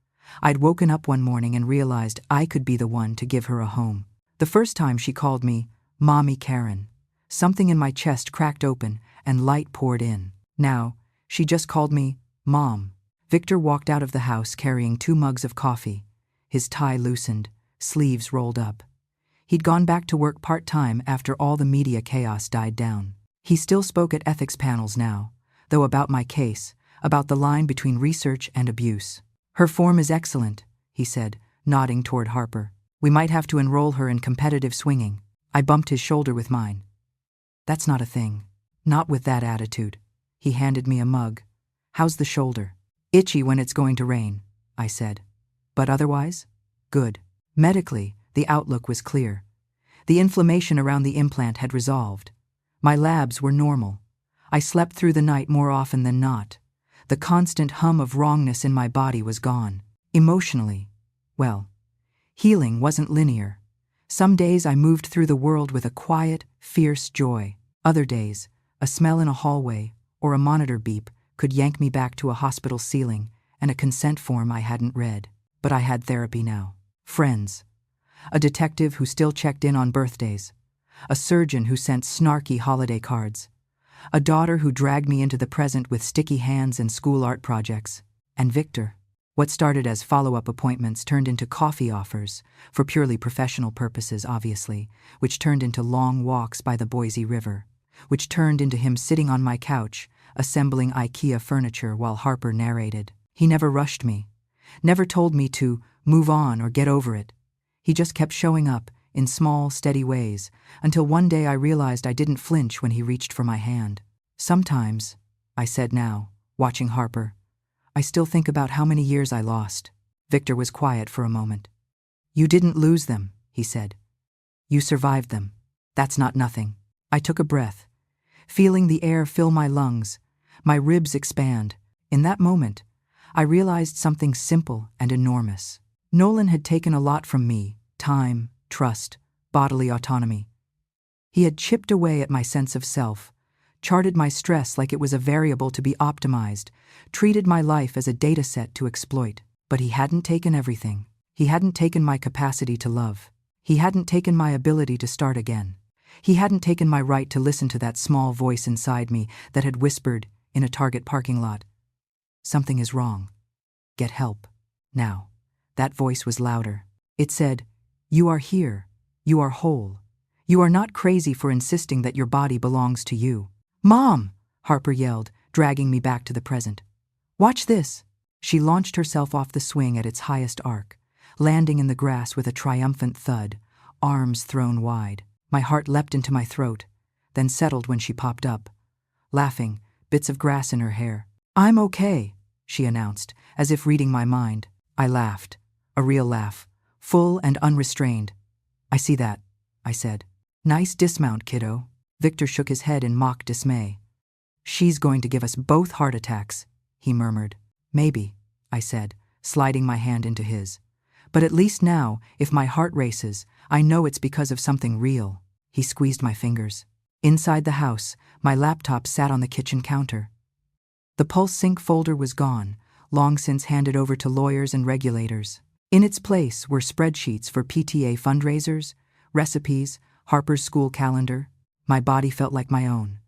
Speaker 1: I'd woken up one morning and realized I could be the one to give her a home. The first time she called me Mommy Karen, something in my chest cracked open and light poured in. Now, she just called me Mom. Victor walked out of the house carrying 2 mugs of coffee, his tie loosened, sleeves rolled up. He'd gone back to work part-time after all the media chaos died down. He still spoke at ethics panels now, though about my case, about the line between research and abuse. "Her form is excellent," he said, nodding toward Harper. "We might have to enroll her in competitive swinging." I bumped his shoulder with mine. "That's not a thing. Not with that attitude." He handed me a mug. "How's the shoulder?" "Itchy when it's going to rain," I said. "But otherwise? Good." Medically, the outlook was clear. The inflammation around the implant had resolved. My labs were normal. I slept through the night more often than not. The constant hum of wrongness in my body was gone. Emotionally, well, healing wasn't linear. Some days I moved through the world with a quiet, fierce joy. Other days, a smell in a hallway or a monitor beep could yank me back to a hospital ceiling and a consent form I hadn't read. But I had therapy now. Friends. A detective who still checked in on birthdays. A surgeon who sent snarky holiday cards. A daughter who dragged me into the present with sticky hands and school art projects. And Victor. What started as follow-up appointments turned into coffee offers, for purely professional purposes, obviously, which turned into long walks by the Boise River, which turned into him sitting on my couch, assembling IKEA furniture while Harper narrated. He never rushed me, never told me to move on or get over it. He just kept showing up, in small, steady ways, until one day I realized I didn't flinch when he reached for my hand. "Sometimes," I said now, watching Harper, "I still think about how many years I lost." Victor was quiet for a moment. "You didn't lose them," he said. "You survived them. That's not nothing." I took a breath, feeling the air fill my lungs, my ribs expand. In that moment, I realized something simple and enormous. Nolan had taken a lot from me: time, trust, bodily autonomy. He had chipped away at my sense of self, charted my stress like it was a variable to be optimized, treated my life as a data set to exploit. But he hadn't taken everything. He hadn't taken my capacity to love. He hadn't taken my ability to start again. He hadn't taken my right to listen to that small voice inside me that had whispered, in a Target parking lot, "Something is wrong. Get help. Now." That voice was louder. It said, "You are here. You are whole. You are not crazy for insisting that your body belongs to you." "Mom!" Harper yelled, dragging me back to the present. "Watch this." She launched herself off the swing at its highest arc, landing in the grass with a triumphant thud, arms thrown wide. My heart leapt into my throat, then settled when she popped up, laughing, bits of grass in her hair. "I'm okay," she announced, as if reading my mind. I laughed, a real laugh, full and unrestrained. "I see that," I said. "Nice dismount, kiddo." Victor shook his head in mock dismay. "She's going to give us both heart attacks," he murmured. "Maybe," I said, sliding my hand into his. "But at least now, if my heart races, I know it's because of something real." He squeezed my fingers. Inside the house, my laptop sat on the kitchen counter. The Pulse Sync folder was gone, long since handed over to lawyers and regulators. In its place were spreadsheets for PTA fundraisers, recipes, Harper's school calendar. My body felt like my own.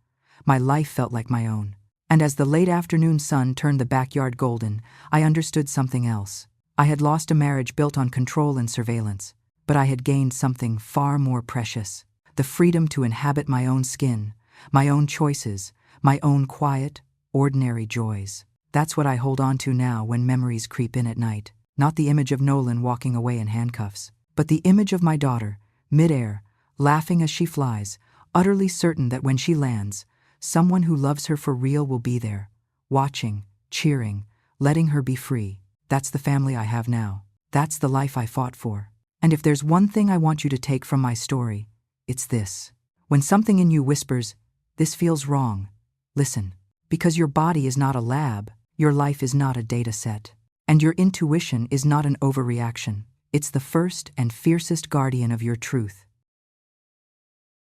Speaker 1: My life felt like my own. And as the late afternoon sun turned the backyard golden, I understood something else. I had lost a marriage built on control and surveillance, but I had gained something far more precious: the freedom to inhabit my own skin, my own choices, my own quiet, ordinary joys. That's what I hold on to now when memories creep in at night. Not the image of Nolan walking away in handcuffs, but the image of my daughter, midair, laughing as she flies, utterly certain that when she lands, someone who loves her for real will be there, watching, cheering, letting her be free. That's the family I have now. That's the life I fought for. And if there's one thing I want you to take from my story, it's this. When something in you whispers, "This feels wrong," listen. Because your body is not a lab, your life is not a data set, and your intuition is not an overreaction. It's the first and fiercest guardian of your truth.